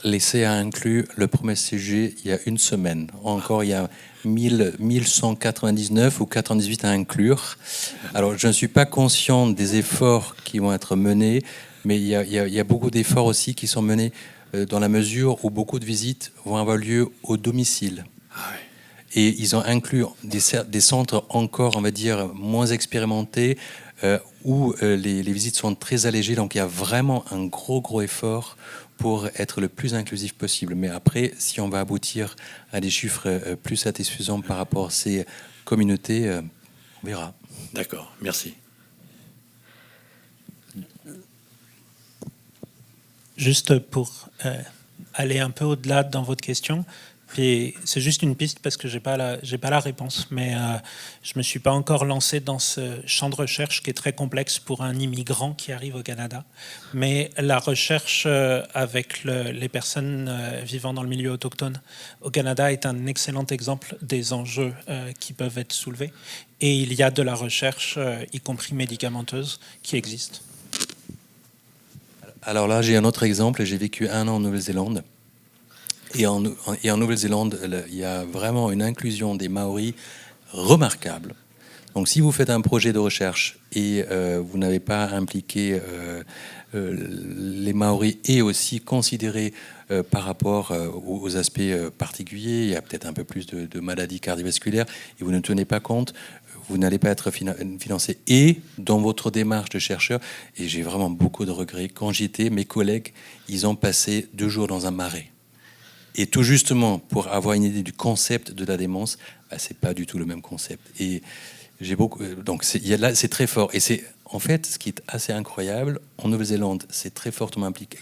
L'essai a inclus le premier sujet il y a une semaine. Encore, il y a 1199 ou 98 à inclure. Alors, je ne suis pas conscient des efforts qui vont être menés, mais il y a beaucoup d'efforts aussi qui sont menés dans la mesure où beaucoup de visites vont avoir lieu au domicile. Ah oui. Et ils ont inclus des centres encore, on va dire, moins expérimentés, où les visites sont très allégées. Donc il y a vraiment un gros effort pour être le plus inclusif possible. Mais après, si on va aboutir à des chiffres plus satisfaisants par rapport à ces communautés, on verra. D'accord, merci. Juste pour aller un peu au-delà dans votre question, puis c'est juste une piste parce que j'ai pas la réponse, mais je me suis pas encore lancé dans ce champ de recherche qui est très complexe pour un immigrant qui arrive au Canada. Mais la recherche avec les personnes vivant dans le milieu autochtone au Canada est un excellent exemple des enjeux qui peuvent être soulevés. Et il y a de la recherche, y compris médicamenteuse, qui existe. Alors là, j'ai un autre exemple. J'ai vécu 1 an en Nouvelle-Zélande. Et en Nouvelle-Zélande, il y a vraiment une inclusion des Maoris remarquable. Donc si vous faites un projet de recherche et vous n'avez pas impliqué les Maoris et aussi considéré par rapport aux aspects particuliers, il y a peut-être un peu plus de maladies cardiovasculaires, et vous ne tenez pas compte, vous n'allez pas être financé. Et dans votre démarche de chercheur, et j'ai vraiment beaucoup de regrets, quand j'étais, mes collègues, ils ont passé 2 jours dans un marais. Et tout justement, pour avoir une idée du concept de la démence, c'est pas du tout le même concept. Et j'ai beaucoup, donc là, c'est très fort. Et c'est en fait ce qui est assez incroyable. En Nouvelle-Zélande, c'est très fortement impliqué.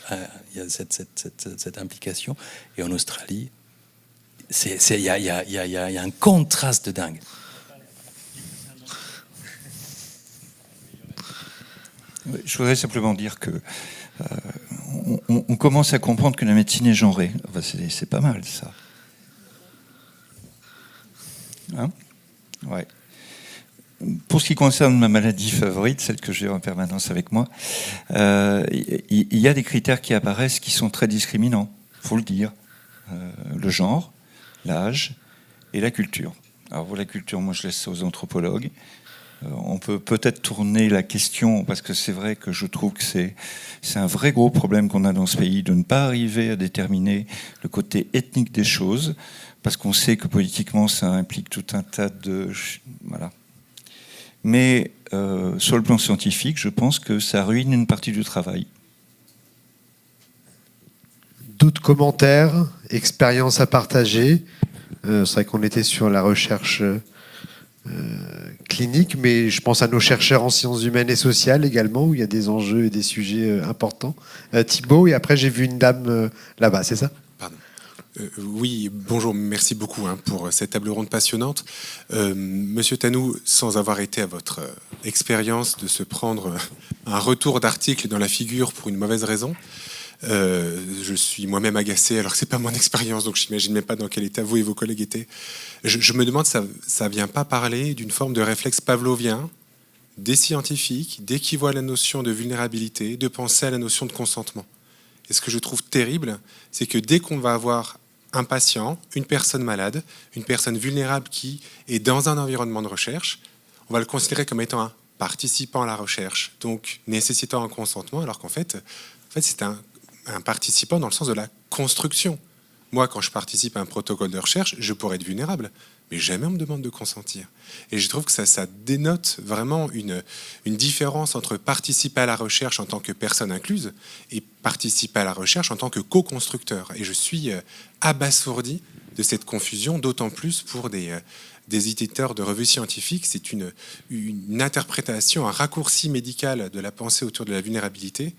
Il y a cette implication. Et en Australie, il y a un contraste de dingue. Je voudrais simplement dire que on commence à comprendre que la médecine est genrée. Enfin, c'est pas mal, ça. Hein? Ouais. Pour ce qui concerne ma maladie favorite, celle que j'ai en permanence avec moi, il y a des critères qui apparaissent qui sont très discriminants, il faut le dire. Le genre, l'âge et la culture. Alors pour la culture, moi je laisse ça aux anthropologues. On peut peut-être tourner la question, parce que c'est vrai que je trouve que c'est un vrai gros problème qu'on a dans ce pays, de ne pas arriver à déterminer le côté ethnique des choses, parce qu'on sait que politiquement ça implique tout un tas de... Voilà. Mais sur le plan scientifique, je pense que ça ruine une partie du travail. D'autres commentaires, expériences à partager? C'est vrai qu'on était sur la recherche clinique, mais je pense à nos chercheurs en sciences humaines et sociales également, où il y a des enjeux et des sujets importants. Thibaut, et après j'ai vu une dame là-bas, c'est ça? Pardon. Oui, bonjour, merci beaucoup pour cette table ronde passionnante. Monsieur Tanou, sans avoir été à votre expérience de se prendre un retour d'article dans la figure pour une mauvaise raison, je suis moi-même agacé, alors que c'est pas mon expérience, donc je n'imagine même pas dans quel état vous et vos collègues étaient. Je me demande si ça vient pas parler d'une forme de réflexe pavlovien des scientifiques, dès qu'ils voient la notion de vulnérabilité, de penser à la notion de consentement. Et ce que je trouve terrible, c'est que dès qu'on va avoir un patient, une personne malade, une personne vulnérable qui est dans un environnement de recherche, on va le considérer comme étant un participant à la recherche, donc nécessitant un consentement, alors qu'en fait c'est un participant dans le sens de la construction. Moi, quand je participe à un protocole de recherche, je pourrais être vulnérable, mais jamais on me demande de consentir. Et je trouve que ça dénote vraiment une différence entre participer à la recherche en tant que personne incluse et participer à la recherche en tant que co-constructeur. Et je suis abasourdi de cette confusion, d'autant plus pour des éditeurs de revues scientifiques. C'est une interprétation, un raccourci médical de la pensée autour de la vulnérabilité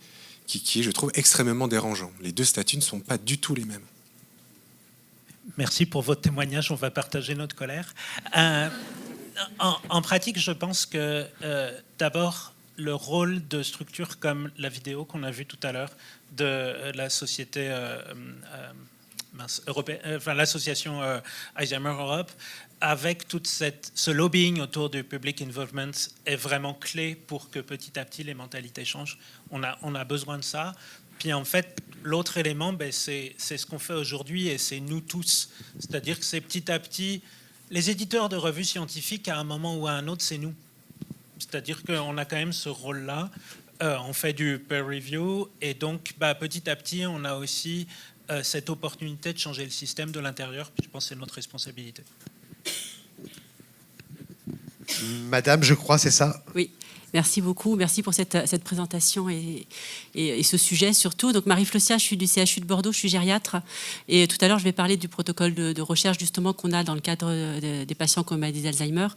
qui est, je trouve, extrêmement dérangeant. Les deux statuts ne sont pas du tout les mêmes. Merci pour votre témoignage, on va partager notre colère. En pratique, je pense que d'abord, le rôle de structures comme la vidéo qu'on a vue tout à l'heure de la société l'association Alzheimer Europe, avec tout ce lobbying autour du public involvement, est vraiment clé pour que petit à petit les mentalités changent. On a besoin de ça. Puis en fait, l'autre élément, c'est ce qu'on fait aujourd'hui et c'est nous tous. C'est-à-dire que c'est petit à petit, les éditeurs de revues scientifiques, à un moment ou à un autre, c'est nous. C'est-à-dire qu'on a quand même ce rôle-là. On fait du peer review et donc petit à petit, on a aussi cette opportunité de changer le système de l'intérieur. Puis je pense que c'est notre responsabilité. Madame, je crois, c'est ça? Oui. Merci beaucoup, merci pour cette présentation et ce sujet surtout. Donc Marie Flossia, je suis du CHU de Bordeaux, je suis gériatre et tout à l'heure je vais parler du protocole de recherche justement qu'on a dans le cadre des patients qui ont maladie d'Alzheimer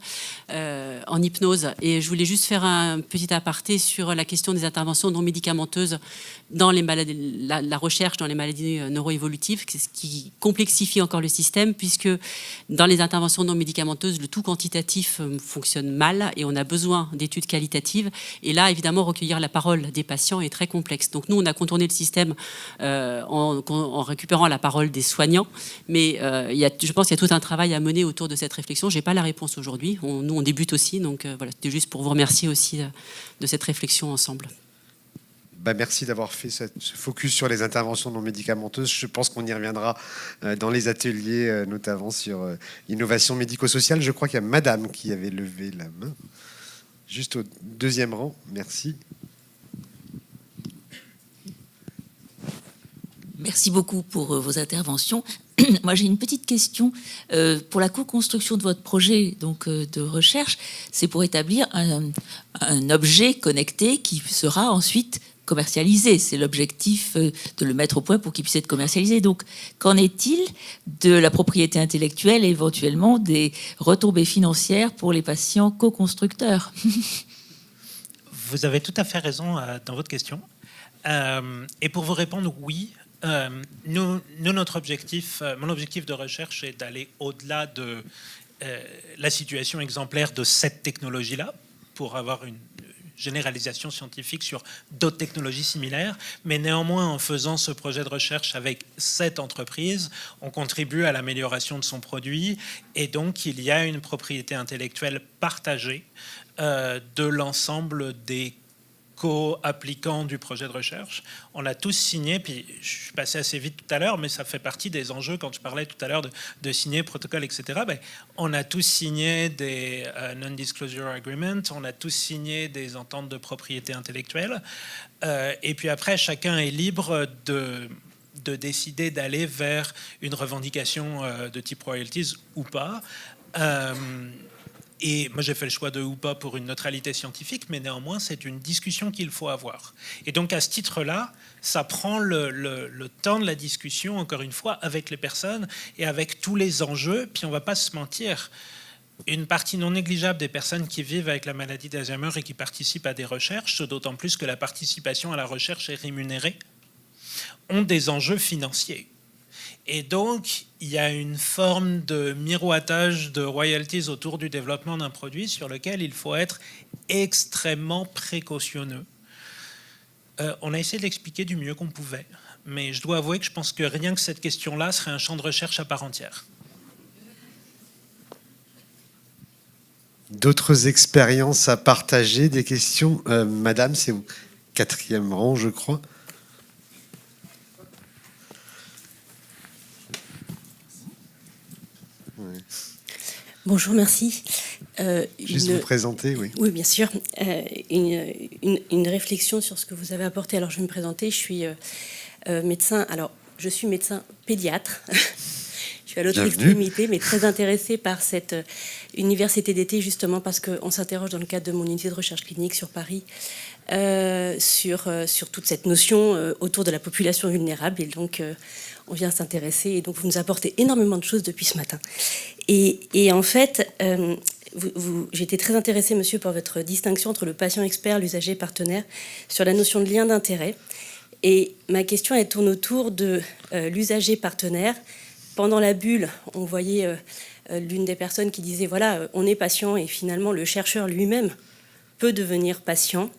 en hypnose. Et je voulais juste faire un petit aparté sur la question des interventions non médicamenteuses dans les maladies, la recherche dans les maladies neuroévolutives, ce qui complexifie encore le système puisque dans les interventions non médicamenteuses, le tout quantitatif fonctionne mal et on a besoin d'études qualitatives. Et là, évidemment, recueillir la parole des patients est très complexe. Donc nous, on a contourné le système en récupérant la parole des soignants. Mais je pense qu'il y a tout un travail à mener autour de cette réflexion. Je n'ai pas la réponse aujourd'hui. Nous, on débute aussi. Donc voilà, c'était juste pour vous remercier aussi de cette réflexion ensemble. Merci d'avoir fait ce focus sur les interventions non médicamenteuses. Je pense qu'on y reviendra dans les ateliers, notamment sur l'innovation médico-sociale. Je crois qu'il y a madame qui avait levé la main. Juste au deuxième rang, merci. Merci beaucoup pour vos interventions. Moi, j'ai une petite question. Pour la co-construction de votre projet donc, de recherche, c'est pour établir un objet connecté qui sera ensuite commercialisé. C'est l'objectif de le mettre au point pour qu'il puisse être commercialisé. Donc, qu'en est-il de la propriété intellectuelle et éventuellement des retombées financières pour les patients co-constructeurs? Vous avez tout à fait raison dans votre question. Et pour vous répondre, oui. Notre objectif, mon objectif de recherche est d'aller au-delà de la situation exemplaire de cette technologie-là pour avoir une généralisation scientifique sur d'autres technologies similaires. Mais néanmoins, en faisant ce projet de recherche avec cette entreprise, on contribue à l'amélioration de son produit et donc il y a une propriété intellectuelle partagée de l'ensemble des co-applicants du projet de recherche. On a tous signé, puis je suis passé assez vite tout à l'heure, mais ça fait partie des enjeux quand je parlais tout à l'heure de signer protocole, etc. On a tous signé des non-disclosure agreements, on a tous signé des ententes de propriété intellectuelle, et puis après, chacun est libre de décider d'aller vers une revendication de type royalties ou pas. Et moi, j'ai fait le choix de ou pas pour une neutralité scientifique, mais néanmoins, c'est une discussion qu'il faut avoir. Et donc, à ce titre-là, ça prend le temps de la discussion, encore une fois, avec les personnes et avec tous les enjeux. Puis, on ne va pas se mentir, une partie non négligeable des personnes qui vivent avec la maladie d'Alzheimer et qui participent à des recherches, d'autant plus que la participation à la recherche est rémunérée, ont des enjeux financiers. Et donc, il y a une forme de miroitage de royalties autour du développement d'un produit sur lequel il faut être extrêmement précautionneux. On a essayé de l'expliquer du mieux qu'on pouvait, mais je dois avouer que je pense que rien que cette question-là serait un champ de recherche à part entière. D'autres expériences à partager, des questions? Madame, c'est au quatrième rang, je crois. Bonjour, merci. Juste vous présenter, oui. Oui, bien sûr. Une réflexion sur ce que vous avez apporté. Alors, je vais me présenter. Je suis médecin. Alors, je suis médecin pédiatre. Je suis à l'autre extrémité, mais très intéressée par cette université d'été, justement parce qu'on s'interroge dans le cadre de mon unité de recherche clinique sur Paris sur toute cette notion autour de la population vulnérable. Et donc, on vient s'intéresser. Et donc, vous nous apportez énormément de choses depuis ce matin. Et en fait, j'ai été très intéressée, monsieur, par votre distinction entre le patient expert, l'usager partenaire, sur la notion de lien d'intérêt. Et ma question, elle tourne autour de l'usager partenaire. Pendant la bulle, on voyait l'une des personnes qui disait, voilà, on est patient et finalement, le chercheur lui-même peut devenir patient.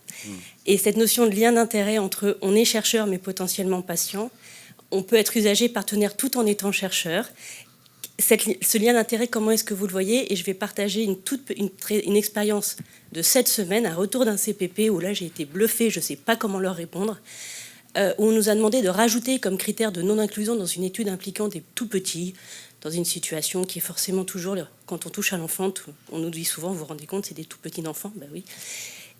Et cette notion de lien d'intérêt entre on est chercheur mais potentiellement patient, on peut être usager partenaire tout en étant chercheur. Ce lien d'intérêt, comment est-ce que vous le voyez? Et je vais partager une expérience de 7 semaines, un retour d'un CPP, où là j'ai été bluffée, je ne sais pas comment leur répondre, où on nous a demandé de rajouter comme critère de non-inclusion dans une étude impliquant des tout-petits, dans une situation qui est forcément toujours, quand on touche à l'enfant, on nous dit souvent, vous vous rendez compte, c'est des tout-petits enfants, ben oui.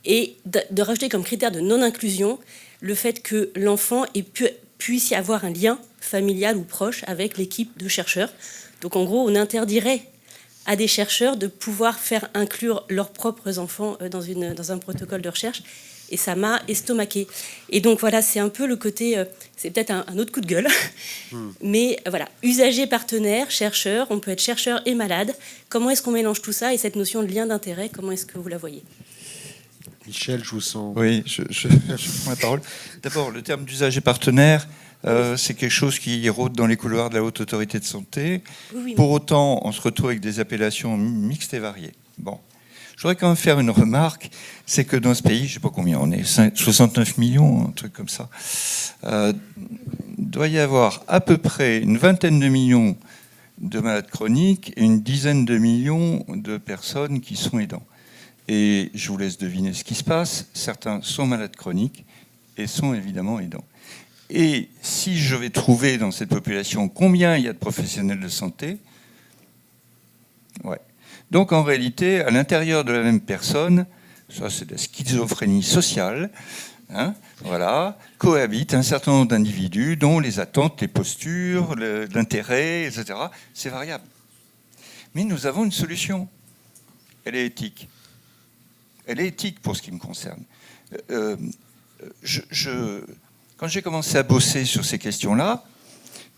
Et de rajouter comme critère de non-inclusion le fait que l'enfant puisse y avoir un lien familial ou proche avec l'équipe de chercheurs. Donc en gros, on interdirait à des chercheurs de pouvoir faire inclure leurs propres enfants dans un protocole de recherche. Et ça m'a estomaqué. Et donc voilà, c'est un peu le côté, c'est peut-être un autre coup de gueule, mais voilà, usager, partenaire, chercheur, on peut être chercheur et malade. Comment est-ce qu'on mélange tout ça et cette notion de lien d'intérêt, comment est-ce que vous la voyez? Michel, je vous sens... Oui, je prends la parole. D'abord, le terme d'usager partenaire, c'est quelque chose qui rôde dans les couloirs de la Haute Autorité de Santé. Oui. Pour autant, on se retrouve avec des appellations mixtes et variées. Bon. Je voudrais quand même faire une remarque, c'est que dans ce pays, je ne sais pas combien on est, 69 millions, un truc comme ça, doit y avoir à peu près une vingtaine de millions de malades chroniques et une dizaine de millions de personnes qui sont aidants. Et je vous laisse deviner ce qui se passe. Certains sont malades chroniques et sont évidemment aidants. Et si je vais trouver dans cette population combien il y a de professionnels de santé, ouais. Donc en réalité, à l'intérieur de la même personne, ça c'est de la schizophrénie sociale, hein, voilà, cohabitent un certain nombre d'individus dont les attentes, les postures, l'intérêt, etc. C'est variable. Mais nous avons une solution. Elle est éthique. Elle est éthique pour ce qui me concerne. Quand j'ai commencé à bosser sur ces questions-là,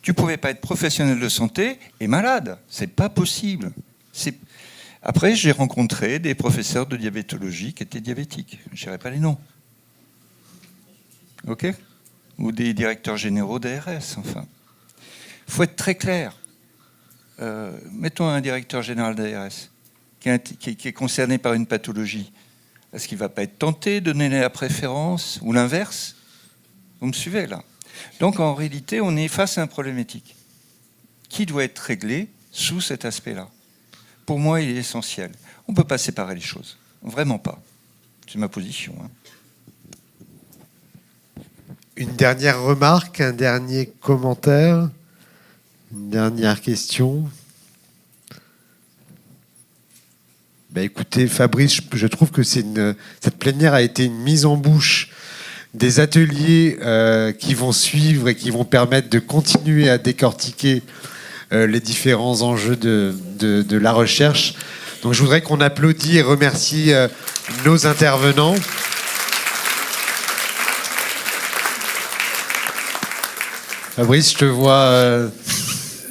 tu ne pouvais pas être professionnel de santé et malade. C'est pas possible. Après, j'ai rencontré des professeurs de diabétologie qui étaient diabétiques. Je ne dirai pas les noms. OK ? Ou des directeurs généraux d'ARS, enfin. Il faut être très clair. Mettons un directeur général d'ARS qui est concerné par une pathologie. Est-ce qu'il ne va pas être tenté de donner la préférence ou l'inverse ? Vous me suivez là ? Donc en réalité, on est face à un problème éthique qui doit être réglé sous cet aspect-là. Pour moi, il est essentiel. On ne peut pas séparer les choses. Vraiment pas. C'est ma position. Hein. Une dernière remarque, un dernier commentaire, une dernière question. Ben écoutez, Fabrice, je trouve que cette plénière a été une mise en bouche des ateliers qui vont suivre et qui vont permettre de continuer à décortiquer les différents enjeux de la recherche. Donc je voudrais qu'on applaudisse et remercie nos intervenants. Fabrice, je te vois...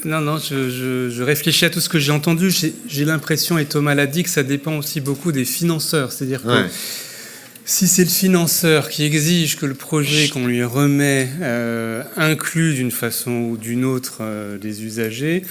Non, je réfléchis à tout ce que j'ai entendu. J'ai l'impression, et Thomas l'a dit, que ça dépend aussi beaucoup des financeurs. C'est-à-dire que si c'est le financeur qui exige que le projet qu'on lui remet inclut d'une façon ou d'une autre les usagers,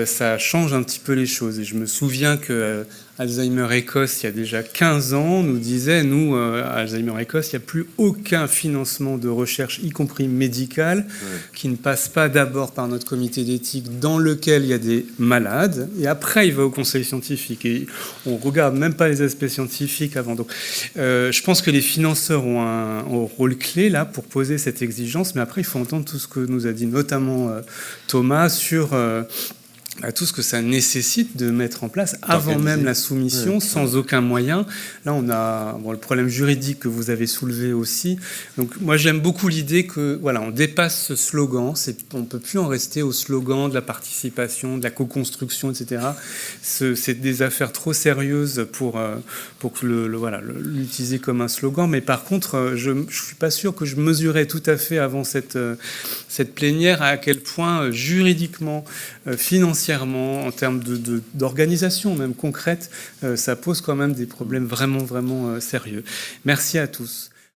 ça change un petit peu les choses. Et je me souviens que Alzheimer Écosse, il y a déjà 15 ans, nous disait, nous, à Alzheimer Écosse, il n'y a plus aucun financement de recherche, y compris médicale, qui ne passe pas d'abord par notre comité d'éthique dans lequel il y a des malades, et après il va au conseil scientifique. Et on ne regarde même pas les aspects scientifiques avant. Donc, je pense que les financeurs ont un rôle clé là pour poser cette exigence, mais après il faut entendre tout ce que nous a dit notamment Thomas sur... tout ce que ça nécessite de mettre en place avant même la soumission, sans aucun moyen. Là, on a le problème juridique que vous avez soulevé aussi. Donc, moi, j'aime beaucoup l'idée que, voilà, on dépasse ce slogan. On ne peut plus en rester au slogan de la participation, de la co-construction, etc. C'est des affaires trop sérieuses pour que l'utiliser comme un slogan. Mais par contre, je ne suis pas sûr que je mesurais tout à fait avant cette plénière à quel point juridiquement, financièrement, en termes d'organisation même concrète, ça pose quand même des problèmes vraiment, vraiment sérieux. Merci à tous.